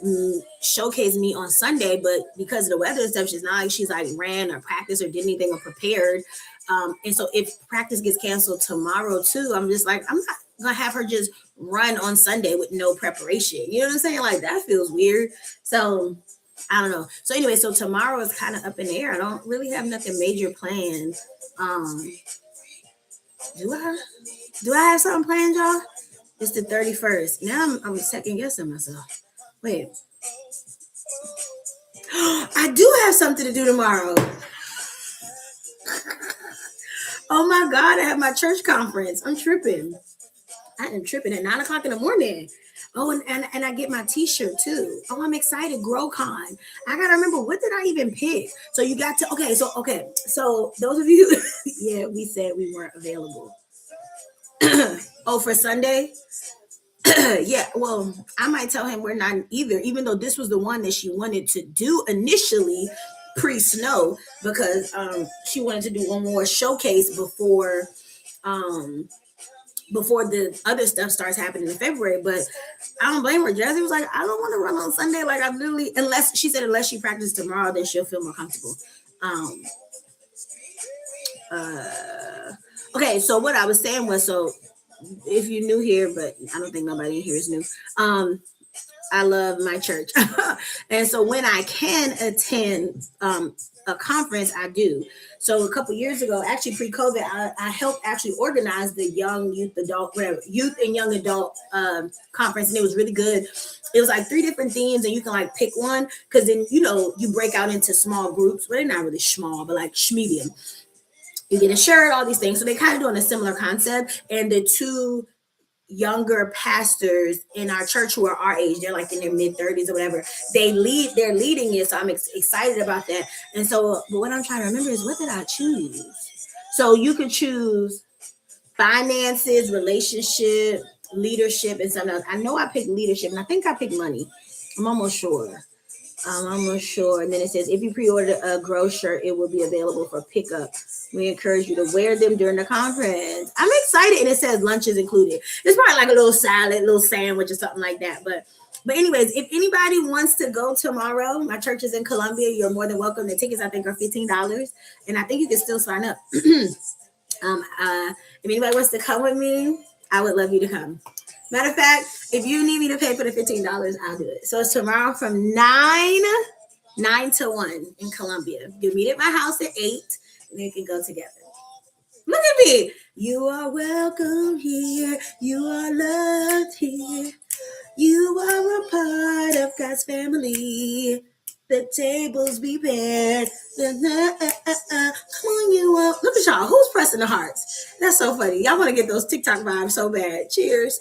[SPEAKER 1] showcase me on Sunday, but because of the weather and stuff, she's not like she's like ran or practiced or did anything or prepared. And so if practice gets canceled tomorrow too, I'm just like, I'm not gonna have her just run on Sunday with no preparation. You know what I'm saying? Like that feels weird. So I don't know. So anyway, so tomorrow is kind of up in the air. I don't really have nothing major planned. Um, do I? Do I have something planned, y'all? It's the 31st. Now I'm second guessing myself. Wait. I do have something to do tomorrow. Oh my God, I have my church conference. I'm tripping. I am tripping at 9 o'clock in the morning. Oh, and I get my t-shirt too. Oh, I'm excited. GrowCon. I gotta remember, what did I even pick? So you got to okay. So those of you, yeah, we said we weren't available. Oh, for Sunday? Yeah, well, I might tell him we're not either, even though this was the one that she wanted to do initially pre-snow, because she wanted to do one more showcase um before the other stuff starts happening in February. But I don't blame her. Jazzy was like, I don't want to run on Sunday. Like I literally, unless she practices tomorrow, then she'll feel more comfortable. Um okay, so what I was saying was, so if you're new here, but I don't think nobody in here is new. I love my church. And so when I can attend a conference, I do. So a couple years ago, actually pre-COVID, I helped actually organize the youth and young adult conference, and it was really good. It was like 3 different themes, and you can like pick one, because then you break out into small groups. Well, they're not really small, but like medium. You get a shirt, all these things. So they kind of doing a similar concept, and the 2 younger pastors in our church who are our age, they're like in their mid-30s or whatever, they're leading it. So I'm excited about that. And so, but what I'm trying to remember is, what did I choose? So you could choose finances, relationship, leadership, and something else. I know I picked leadership, and I think I picked money. I'm almost sure. And then it says, if you pre-order a Grow shirt, it will be available for pickup. We encourage you to wear them during the conference. I'm excited. And it says lunch is included. It's probably like a little salad, little sandwich or something like that. But anyways, if anybody wants to go tomorrow, my church is in Columbia. You're more than welcome. The tickets, I think, are $15. And I think you can still sign up. If anybody wants to come with me, I would love you to come. Matter of fact, if you need me to pay for the $15, I'll do it. So it's tomorrow from 9 to 1 in Columbia. You meet at my house at 8, and then you can go together. Look at me. You are welcome here. You are loved here. You are a part of God's family. The tables be paired. Come on, you all. Look at y'all. Who's pressing the hearts? That's so funny. Y'all want to get those TikTok vibes so bad. Cheers.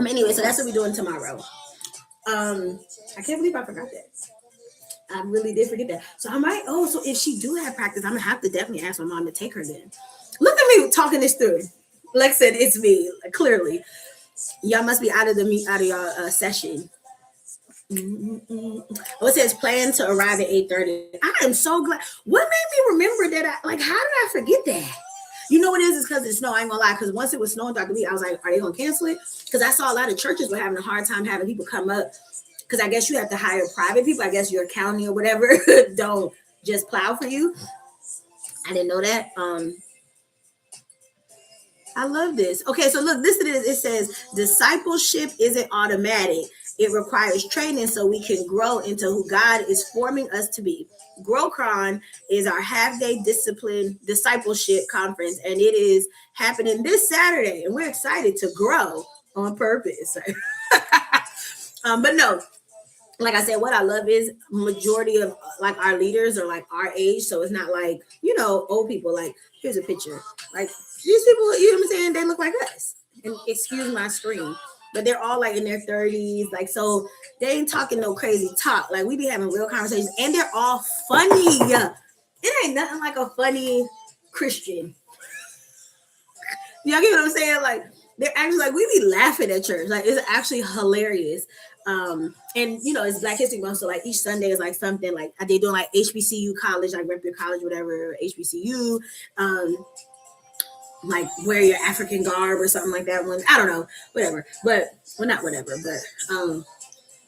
[SPEAKER 1] Anyway, so that's what we're doing tomorrow. I can't believe I forgot that. I really did forget that. So I might. Oh, so if she do have practice, I'm gonna have to definitely ask my mom to take her then. Look at me talking this through. Lex said it's me. Clearly, y'all must be out of your session. Oh, it says plan to arrive at 8:30. I am so glad. What made me remember that? How did I forget that? You know what it is? It's because it's snow. I ain't gonna lie. Because once it was snowing throughout the week, I was like, are they gonna cancel it? Because I saw a lot of churches were having a hard time having people come up. Because I guess you have to hire private people. I guess your county or whatever don't just plow for you. I didn't know that. I love this. Okay, so look, this it is. It says discipleship isn't automatic. It requires training so we can grow into who God is forming us to be. GrowCon is our half-day discipleship conference, and it is happening this Saturday, and we're excited to grow on purpose. But no, like I said, what I love is majority of like our leaders are like our age, so it's not like old people. Like here's a picture, like these people, you know what I'm saying? They look like us. And excuse my screen, but they're all like in their 30s, like so they ain't talking no crazy talk. Like we be having real conversations, and they're all funny. It ain't nothing like a funny Christian. Y'all get what I'm saying? Like they're actually like we be laughing at church. Like it's actually hilarious. And you know, it's Black History Month, so like each Sunday is like something like they doing like HBCU college, like rep your college, whatever, HBCU. Like wear your African garb or something like that. One, I don't know, whatever. But well, not whatever, but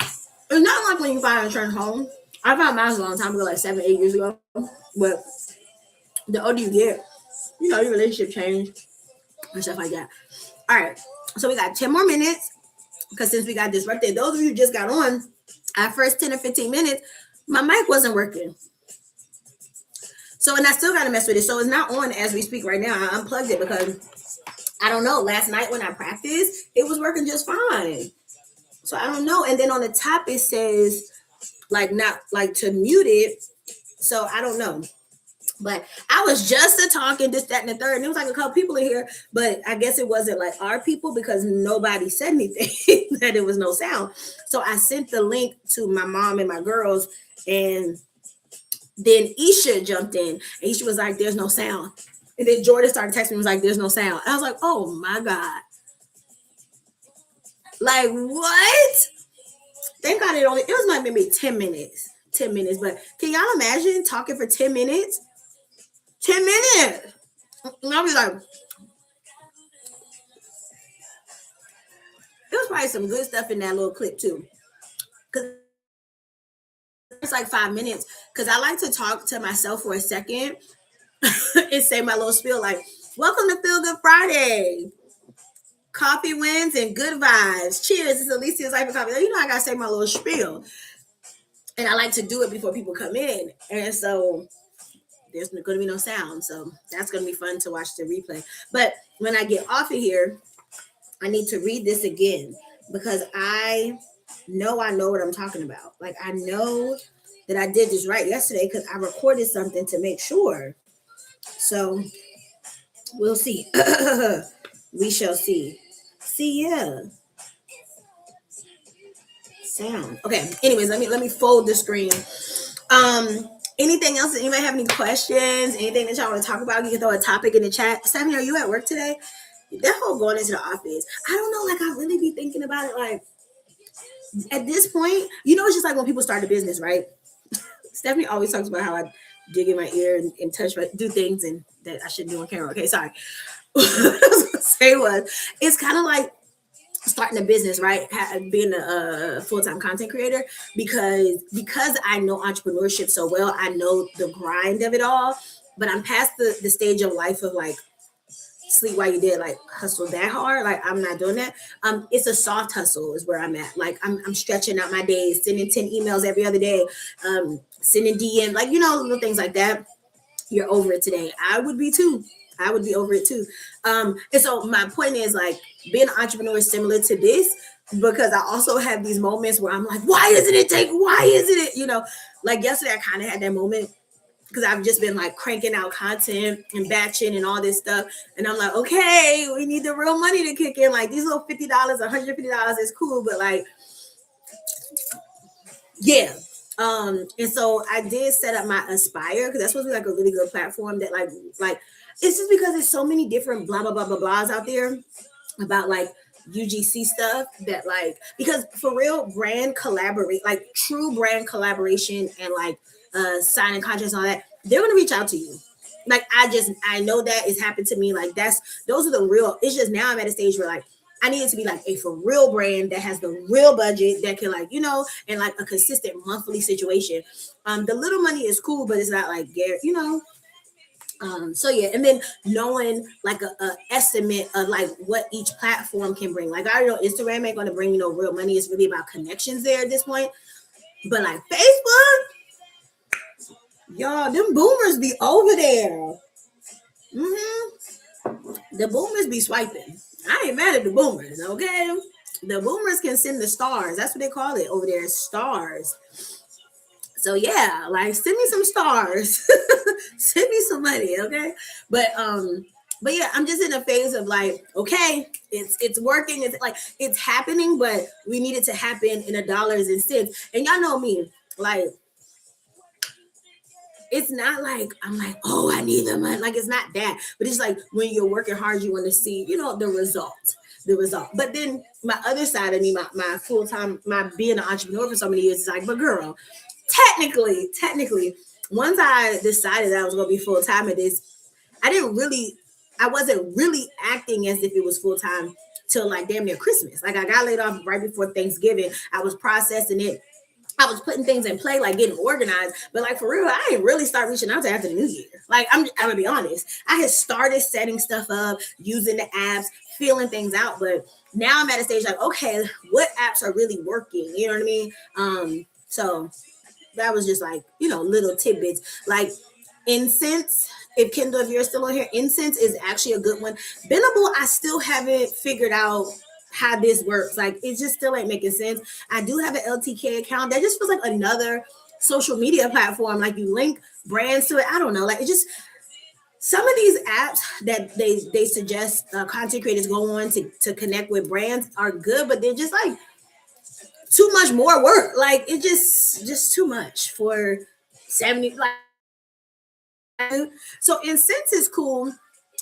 [SPEAKER 1] it's not like when you find a church home. I found mine a long time ago, like 7, 8 years ago. But the older you get, you know, your relationship change and stuff like that. All right, so we got 10 more minutes because since we got disrupted, those of you who just got on, our first 10 or 15 minutes, my mic wasn't working. So, and I still got to mess with it. So it's not on as we speak right now. I unplugged it because I don't know. Last night when I practiced, it was working just fine. So I don't know. And then on the top, it says like not like to mute it. So I don't know. But I was just a talking this, that, and the third. And it was like a couple people in here, but I guess it wasn't like our people because nobody said anything that there was no sound. So I sent the link to my mom and my girls, and then Isha jumped in, and Isha was like, "There's no sound." And then Jordan started texting me, was like, "There's no sound." I was like, "Oh my god!" Like what? Thank God it was like maybe 10 minutes, 10 minutes. But can y'all imagine talking for 10 minutes? 10 minutes. And I'll be like, there was probably some good stuff in that little clip too. Cause it's like 5 minutes. Cause I like to talk to myself for a second and say my little spiel like, welcome to Feel Good Friday. Coffee wins and good vibes. Cheers. It's Alicia's Life of Coffee. You know, I gotta say my little spiel. And I like to do it before people come in. And so there's going to be no sound. So that's going to be fun to watch the replay. But when I get off of here, I need to read this again because I know what I'm talking about. Like I know that I did this right yesterday because I recorded something to make sure. So we'll see. We shall see. See ya. Sound. Okay. Anyways, let me fold the screen. Anything else? Anybody have any questions? Anything that y'all want to talk about? You can throw a topic in the chat. Stephanie, are you at work today? That whole going into the office. I don't know. Like I really be thinking about it. Like at this point, you know, it's just like when people start a business, right? Stephanie always talks about how I dig in my ear and touch my do things and that I shouldn't do on camera. Okay, sorry. What I was gonna say was it's kind of like starting a business, right? Being a full-time content creator because I know entrepreneurship so well. I know the grind of it all, but I'm past the stage of life of like sleep while you did like hustle that hard. Like I'm not doing that. It's a soft hustle is where I'm at. Like I'm stretching out my days, sending 10 emails every other day, sending DM, like you know, little things like that. You're over it today. I would be too. I would be over it too. And so my point is like being an entrepreneur is similar to this because I also have these moments where I'm like, why isn't it take? Why isn't it? You know, like yesterday I kind of had that moment because I've just been like cranking out content and batching and all this stuff. And I'm like, okay, we need the real money to kick in. Like these little $50, $150 is cool, but like, yeah. And so I did set up my Aspire because that's supposed to be like a really good platform that like it's just because there's so many different blah blah blah blah blahs out there about like UGC stuff that like because for real brand collaborate like true brand collaboration and like signing contracts and all that, they're gonna reach out to you. Like I know that it's happened to me. Like those are the real. It's just now I'm at a stage where like I need it to be like a for real brand that has the real budget that can like, you know, and like a consistent monthly situation. The little money is cool, but it's not like, you know. So yeah, and then knowing like a estimate of like what each platform can bring. Like I already know Instagram ain't gonna bring, you know, real money. It's really about connections there at this point. But like Facebook, y'all, them boomers be over there. The boomers be swiping. I ain't mad at the boomers, okay? The boomers can send the stars. That's what they call it over there, stars. So yeah, like send me some stars. Send me some money, okay? But yeah, I'm just in a phase of like, okay, it's working. It's like it's happening, but we need it to happen in a dollars and cents. And y'all know me, like it's not like I'm like, oh, I need the money. Like it's not that, but it's like when you're working hard, you want to see, the result. The result. But then my other side of me, my full time, my being an entrepreneur for so many years is like, but girl, technically, once I decided that I was gonna be full time at this, I didn't really, I wasn't really acting as if it was full time till like damn near Christmas. Like I got laid off right before Thanksgiving. I was processing it. I was putting things in play, like getting organized, but like for real, I didn't really start reaching out to after the new year. Like I'm gonna be honest, I had started setting stuff up, using the apps, feeling things out, but now I'm at a stage like, okay, what apps are really working? You know what I mean? So that was just like, little tidbits. Like incense, if Kendall, if you're still on here, incense is actually a good one. Bendable, I still haven't figured out how this works. Like it just still ain't making sense. I do have an LTK account. That just feels like another social media platform. Like you link brands to it. I don't know. Like it just, some of these apps that they suggest content creators go on to connect with brands are good, but they're just like too much more work. Like it just too much for 70. Like so incense is cool,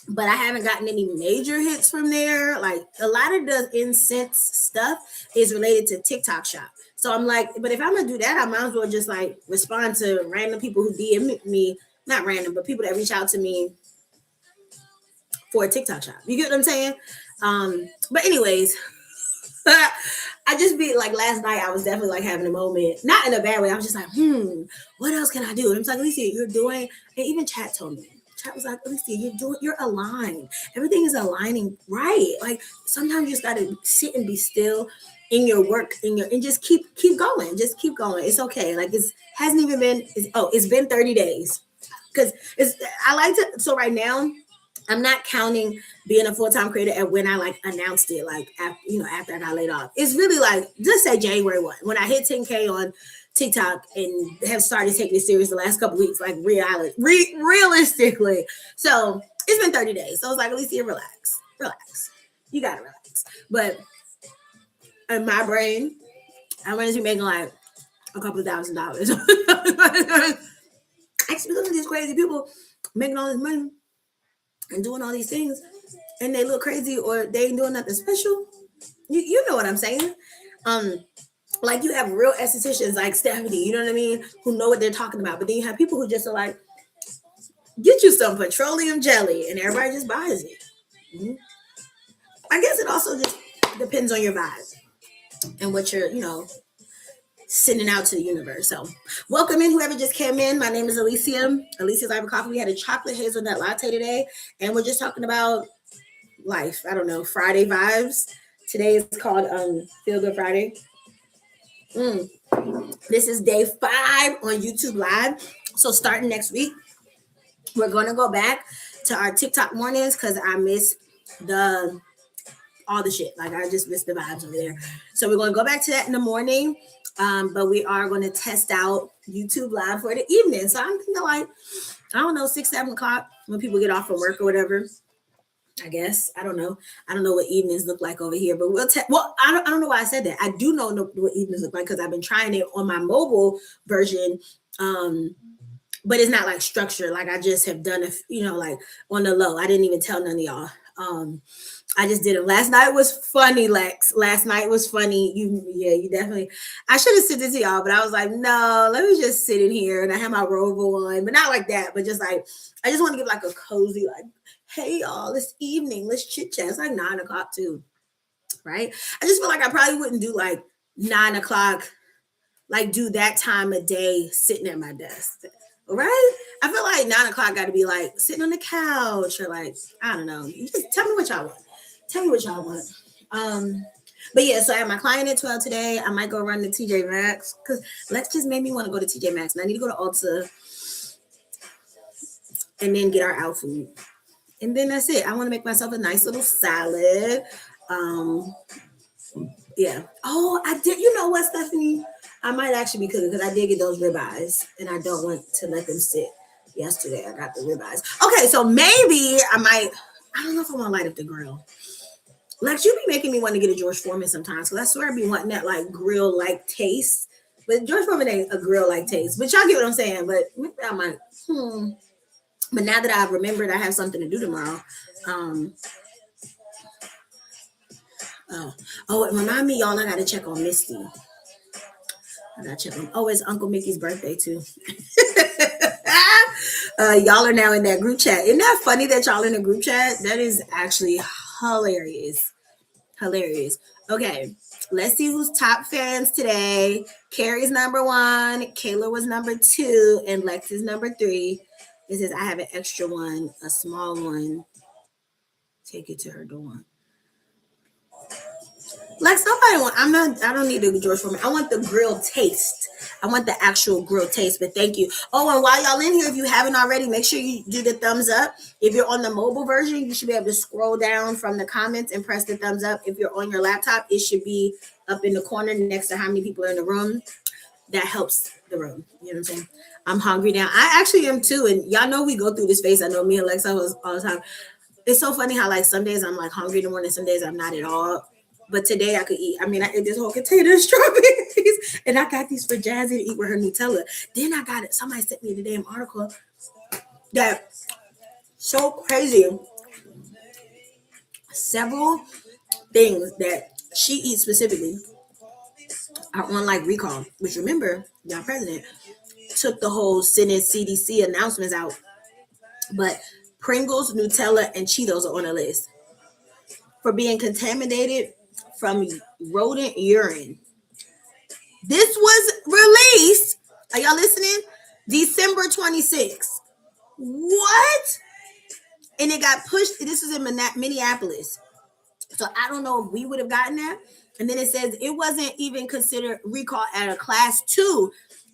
[SPEAKER 1] but I haven't gotten any major hits from there. Like a lot of the incense stuff is related to TikTok shop. So I'm like, but if I'm gonna do that, I might as well just like respond to random people who DM me, not random, but people that reach out to me for a TikTok shop. You get what I'm saying? But anyways, I just be like last night I was definitely like having a moment, not in a bad way. I was just like, what else can I do? And I'm like, Alicia, you're doing, and even chat told me. Chat was like, Alicia, you're aligned. Everything is aligning right. Like sometimes you just gotta sit and be still in your work, and just keep going. Just keep going. It's okay. Like hasn't even been it's been 30 days. Because I like to, so right now I'm not counting being a full-time creator and when I like announced it, like after I got laid off. It's really like just say January 1 when I hit 10K on TikTok and have started taking it serious the last couple weeks, like realistically. So it's been 30 days. So it's like, Alicia, relax. You gotta relax. But in my brain, I wanted to be making like a couple of $1,000s. Actually, look at these crazy people making all this money and doing all these things, and they look crazy or they ain't doing nothing special. You know what I'm saying? Like you have real estheticians like Stephanie, you know what I mean, who know what they're talking about. But then you have people who just are like, get you some petroleum jelly, and everybody just buys it. Mm-hmm. I guess it also just depends on your vibe and what you're, sending out to the universe. So welcome in whoever just came in. My name is Alicia. Alicia's Live Coffee. We had a chocolate hazelnut latte today, and we're just talking about life. I don't know, Friday vibes. Today is called Feel Good Friday. This is day 5 on YouTube Live. So starting next week, we're going to go back to our TikTok mornings because I miss all the shit. Like I just missed the vibes over there. So we're going to go back to that in the morning. But we are going to test out YouTube Live for the evening. So I'm thinking like, I don't know, 6, 7 o'clock when people get off from work or whatever. I guess. I don't know what evenings look like over here, but I don't know why I said that. I do know what evenings look like because I've been trying it on my mobile version. But it's not like structured. Like I just have done like on the low. I didn't even tell none of y'all. I just did it. Last night was funny, Lex. Last night was funny. You definitely. I should have sent it to y'all, but I was like, no, let me just sit in here. And I have my robe on, but not like that. But just like, I just want to give like a cozy, like, hey y'all, this evening, let's chit chat. It's like 9 o'clock too, right? I just feel like I probably wouldn't do like 9 o'clock, like do that time of day sitting at my desk. Right? I feel like 9 o'clock got to be like sitting on the couch or like, I don't know. You just tell me what y'all want. But yeah, so I have my client at 12 today. I might go run to TJ Maxx because Lex just made me want to go to TJ Maxx. And I need to go to Ulta and then get our out food. And then that's it. I want to make myself a nice little salad. Yeah. Oh, I did. You know what, Stephanie? I might actually be cooking because I did get those ribeyes and I don't want to let them sit. Yesterday, I got the ribeyes. Okay, so maybe I don't know if I want to light up the grill. Like, you be making me want to get a George Foreman sometimes because I swear I be wanting that like grill like taste. But George Foreman ain't a grill like taste. But y'all get what I'm saying. But I might. But now that I've remembered I have something to do tomorrow, um, oh, it remind me, y'all, I gotta check on Misty. I gotta check on. Oh, it's Uncle Mickey's birthday too. Y'all are now in that group chat. Isn't that funny that y'all in a group chat? That is actually hilarious. Hilarious. Okay, let's see who's top fans today. Carrie's number one, Kayla was number two, and Lex is number three. It says I have an extra one, a small one. Take it to her door. Like somebody want, I don't need the George Foreman. I want the grill taste. I want the actual grill taste, but thank you. Oh, and while y'all in here, if you haven't already, make sure you do the thumbs up. If you're on the mobile version, you should be able to scroll down from the comments and press the thumbs up. If you're on your laptop, it should be up in the corner next to how many people are in the room. That helps the room. You know what I'm saying? I'm hungry now. I actually am too. And y'all know we go through this phase. I know me and Alexa was all the time. It's so funny how like some days I'm like hungry in the morning, some days I'm not at all. But today I could eat. I mean, I ate this whole container of strawberries, and I got these for Jazzy to eat with her Nutella. Then I got it. Somebody sent me the damn article that so crazy. Several things that she eats specifically are on like recall. Which remember, y'all president took the whole Senate CDC announcements out, but Pringles, Nutella, and Cheetos are on the list for being contaminated from rodent urine. This was released. Are y'all listening? December 26th. What? And it got pushed. This was in Minneapolis. So I don't know if we would have gotten that. And then it says it wasn't even considered recall at a class 2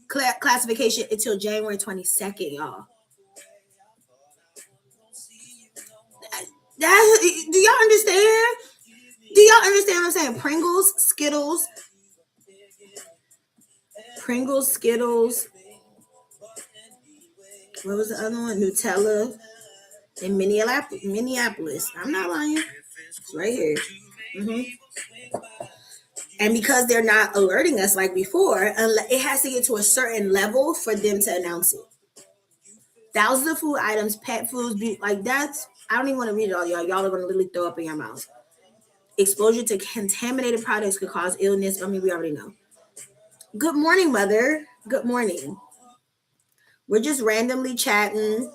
[SPEAKER 1] classification until January 22nd, y'all. Do y'all understand? Do y'all understand what I'm saying? Pringles, Skittles. What was the other one? Nutella in Minneapolis. I'm not lying. It's right here. And because they're not alerting us like before, it has to get to a certain level for them to announce it. Thousands of food items, pet foods, like that's. I don't even want to read it all, y'all. Y'all are going to literally throw up in your mouth. Exposure to contaminated products could cause illness. I mean, we already know. Good morning, mother. Good morning. We're just randomly chatting.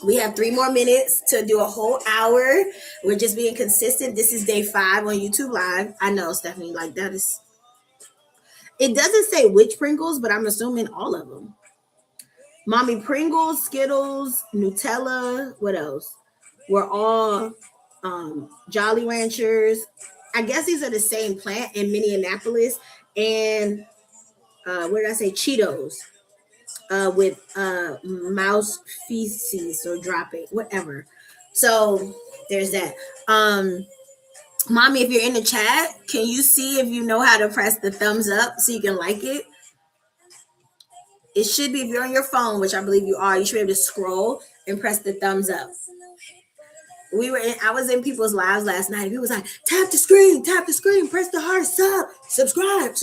[SPEAKER 1] We have 3 more minutes to do a whole hour. We're just being consistent. This is day 5 on YouTube Live. I know, Stephanie, like that is. It doesn't say which Pringles, but I'm assuming all of them. Mommy Pringles, Skittles, Nutella. What else? We're all Jolly Ranchers. I guess these are the same plant in Minneapolis. And where did I say? Cheetos. With mouse feces or dropping, whatever. So there's that. Mommy, if you're in the chat, can you see if you know how to press the thumbs up so you can like it? It should be, if you're on your phone, which I believe you are, you should be able to scroll and press the thumbs up. I was in people's lives last night. People was like, tap the screen, press the heart, subscribe.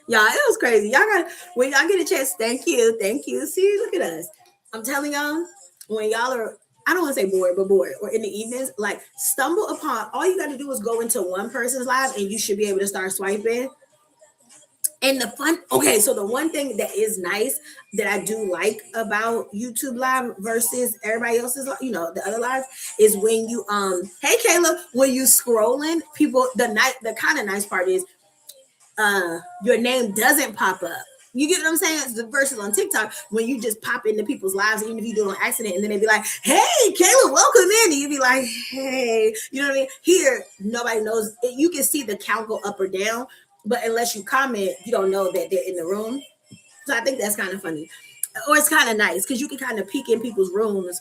[SPEAKER 1] Y'all, it was crazy. Y'all got, when y'all get a chance, thank you. See, look at us. I'm telling y'all, when y'all are, I don't want to say bored, but bored, or in the evenings, like stumble upon, all you got to do is go into one person's live and you should be able to start swiping. And the fun, okay, so the one thing that is nice that I do like about YouTube Live versus everybody else's, the other lives, is when you, hey Kayla, when you scrolling, people, the kind of nice part is, your name doesn't pop up. You get what I'm saying? The versus on TikTok, when you just pop into people's lives, even if you do it on accident, and then they be like, hey, Kayla, welcome in. And you be like, hey, you know what I mean? Here, nobody knows. You can see the count go up or down, but unless you comment, you don't know that they're in the room. So I think that's kind of funny. Or it's kind of nice because you can kind of peek in people's rooms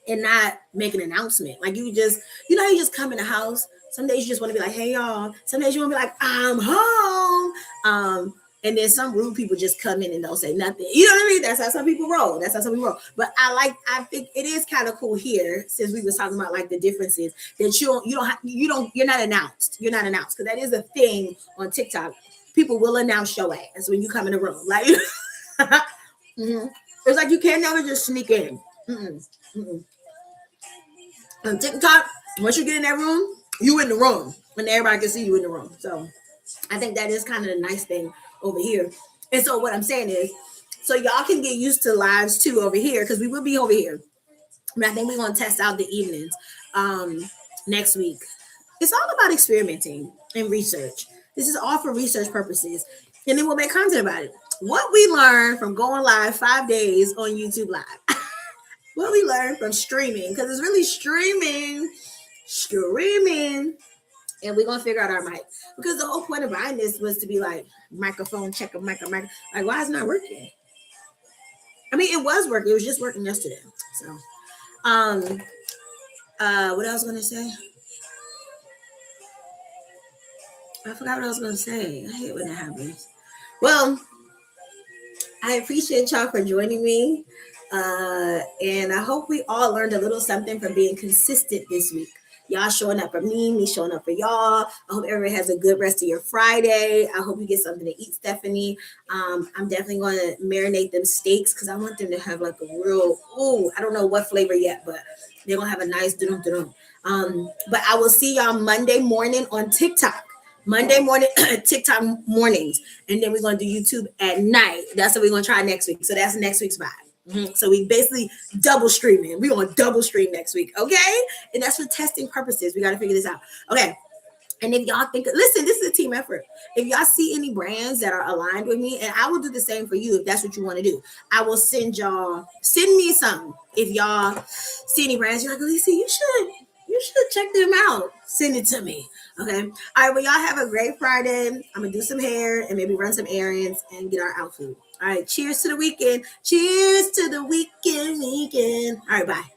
[SPEAKER 1] and not make an announcement. Like you just, you just come in the house. Some days you just want to be like, hey, y'all. Some days you want to be like, I'm home. And then some rude people just come in and don't say nothing. You know what I mean? That's how some people roll. But I think it is kind of cool here, since we was talking about like the differences, that you're not announced. You're not announced. Because that is a thing on TikTok. people will announce your ass when you come in the room. Like, mhm. It's like you can't never just sneak in. Mm-mm. Mm-mm. On TikTok, once you get in that room, you in the room, and everybody can see you in the room. So I think that is kind of the nice thing over here. And so what I'm saying is, so y'all can get used to lives too over here because we will be over here. But I think we're gonna test out the evenings next week. It's all about experimenting and research. This is all for research purposes, and then we'll make content about it. What we learned from going live 5 days on YouTube Live. What we learned from streaming, because it's really streaming, and we're gonna figure out our mic. Because the whole point of buying this was to be like microphone check a mic. Like, why is it not working? I mean, it was working. It was just working yesterday. So, what I was gonna say? I forgot what I was gonna say. I hate when that happens. Well, I appreciate y'all for joining me. And I hope we all learned a little something from being consistent this week. Y'all showing up for me showing up for y'all. I hope everybody has a good rest of your Friday. I hope you get something to eat, Stephanie. I'm definitely going to marinate them steaks because I want them to have like a real, I don't know what flavor yet, but they're going to have a nice dum-dum. But I will see y'all Monday morning on TikTok. Monday morning, TikTok mornings. And then we're going to do YouTube at night. That's what we're going to try next week. So that's next week's vibe. Mm-hmm. So we basically double streaming. We're going to double stream next week. Okay. And that's for testing purposes. We got to figure this out. Okay. And if y'all think, listen, this is a team effort. If y'all see any brands that are aligned with me, and I will do the same for you if that's what you want to do, I will send me some. If y'all see any brands, you're like, Lisa, you should check them out. Send it to me. Okay. All right. Well, y'all have a great Friday. I'm going to do some hair and maybe run some errands and get our outfit. All right. Cheers to the weekend. Cheers to the weekend. All right. Bye.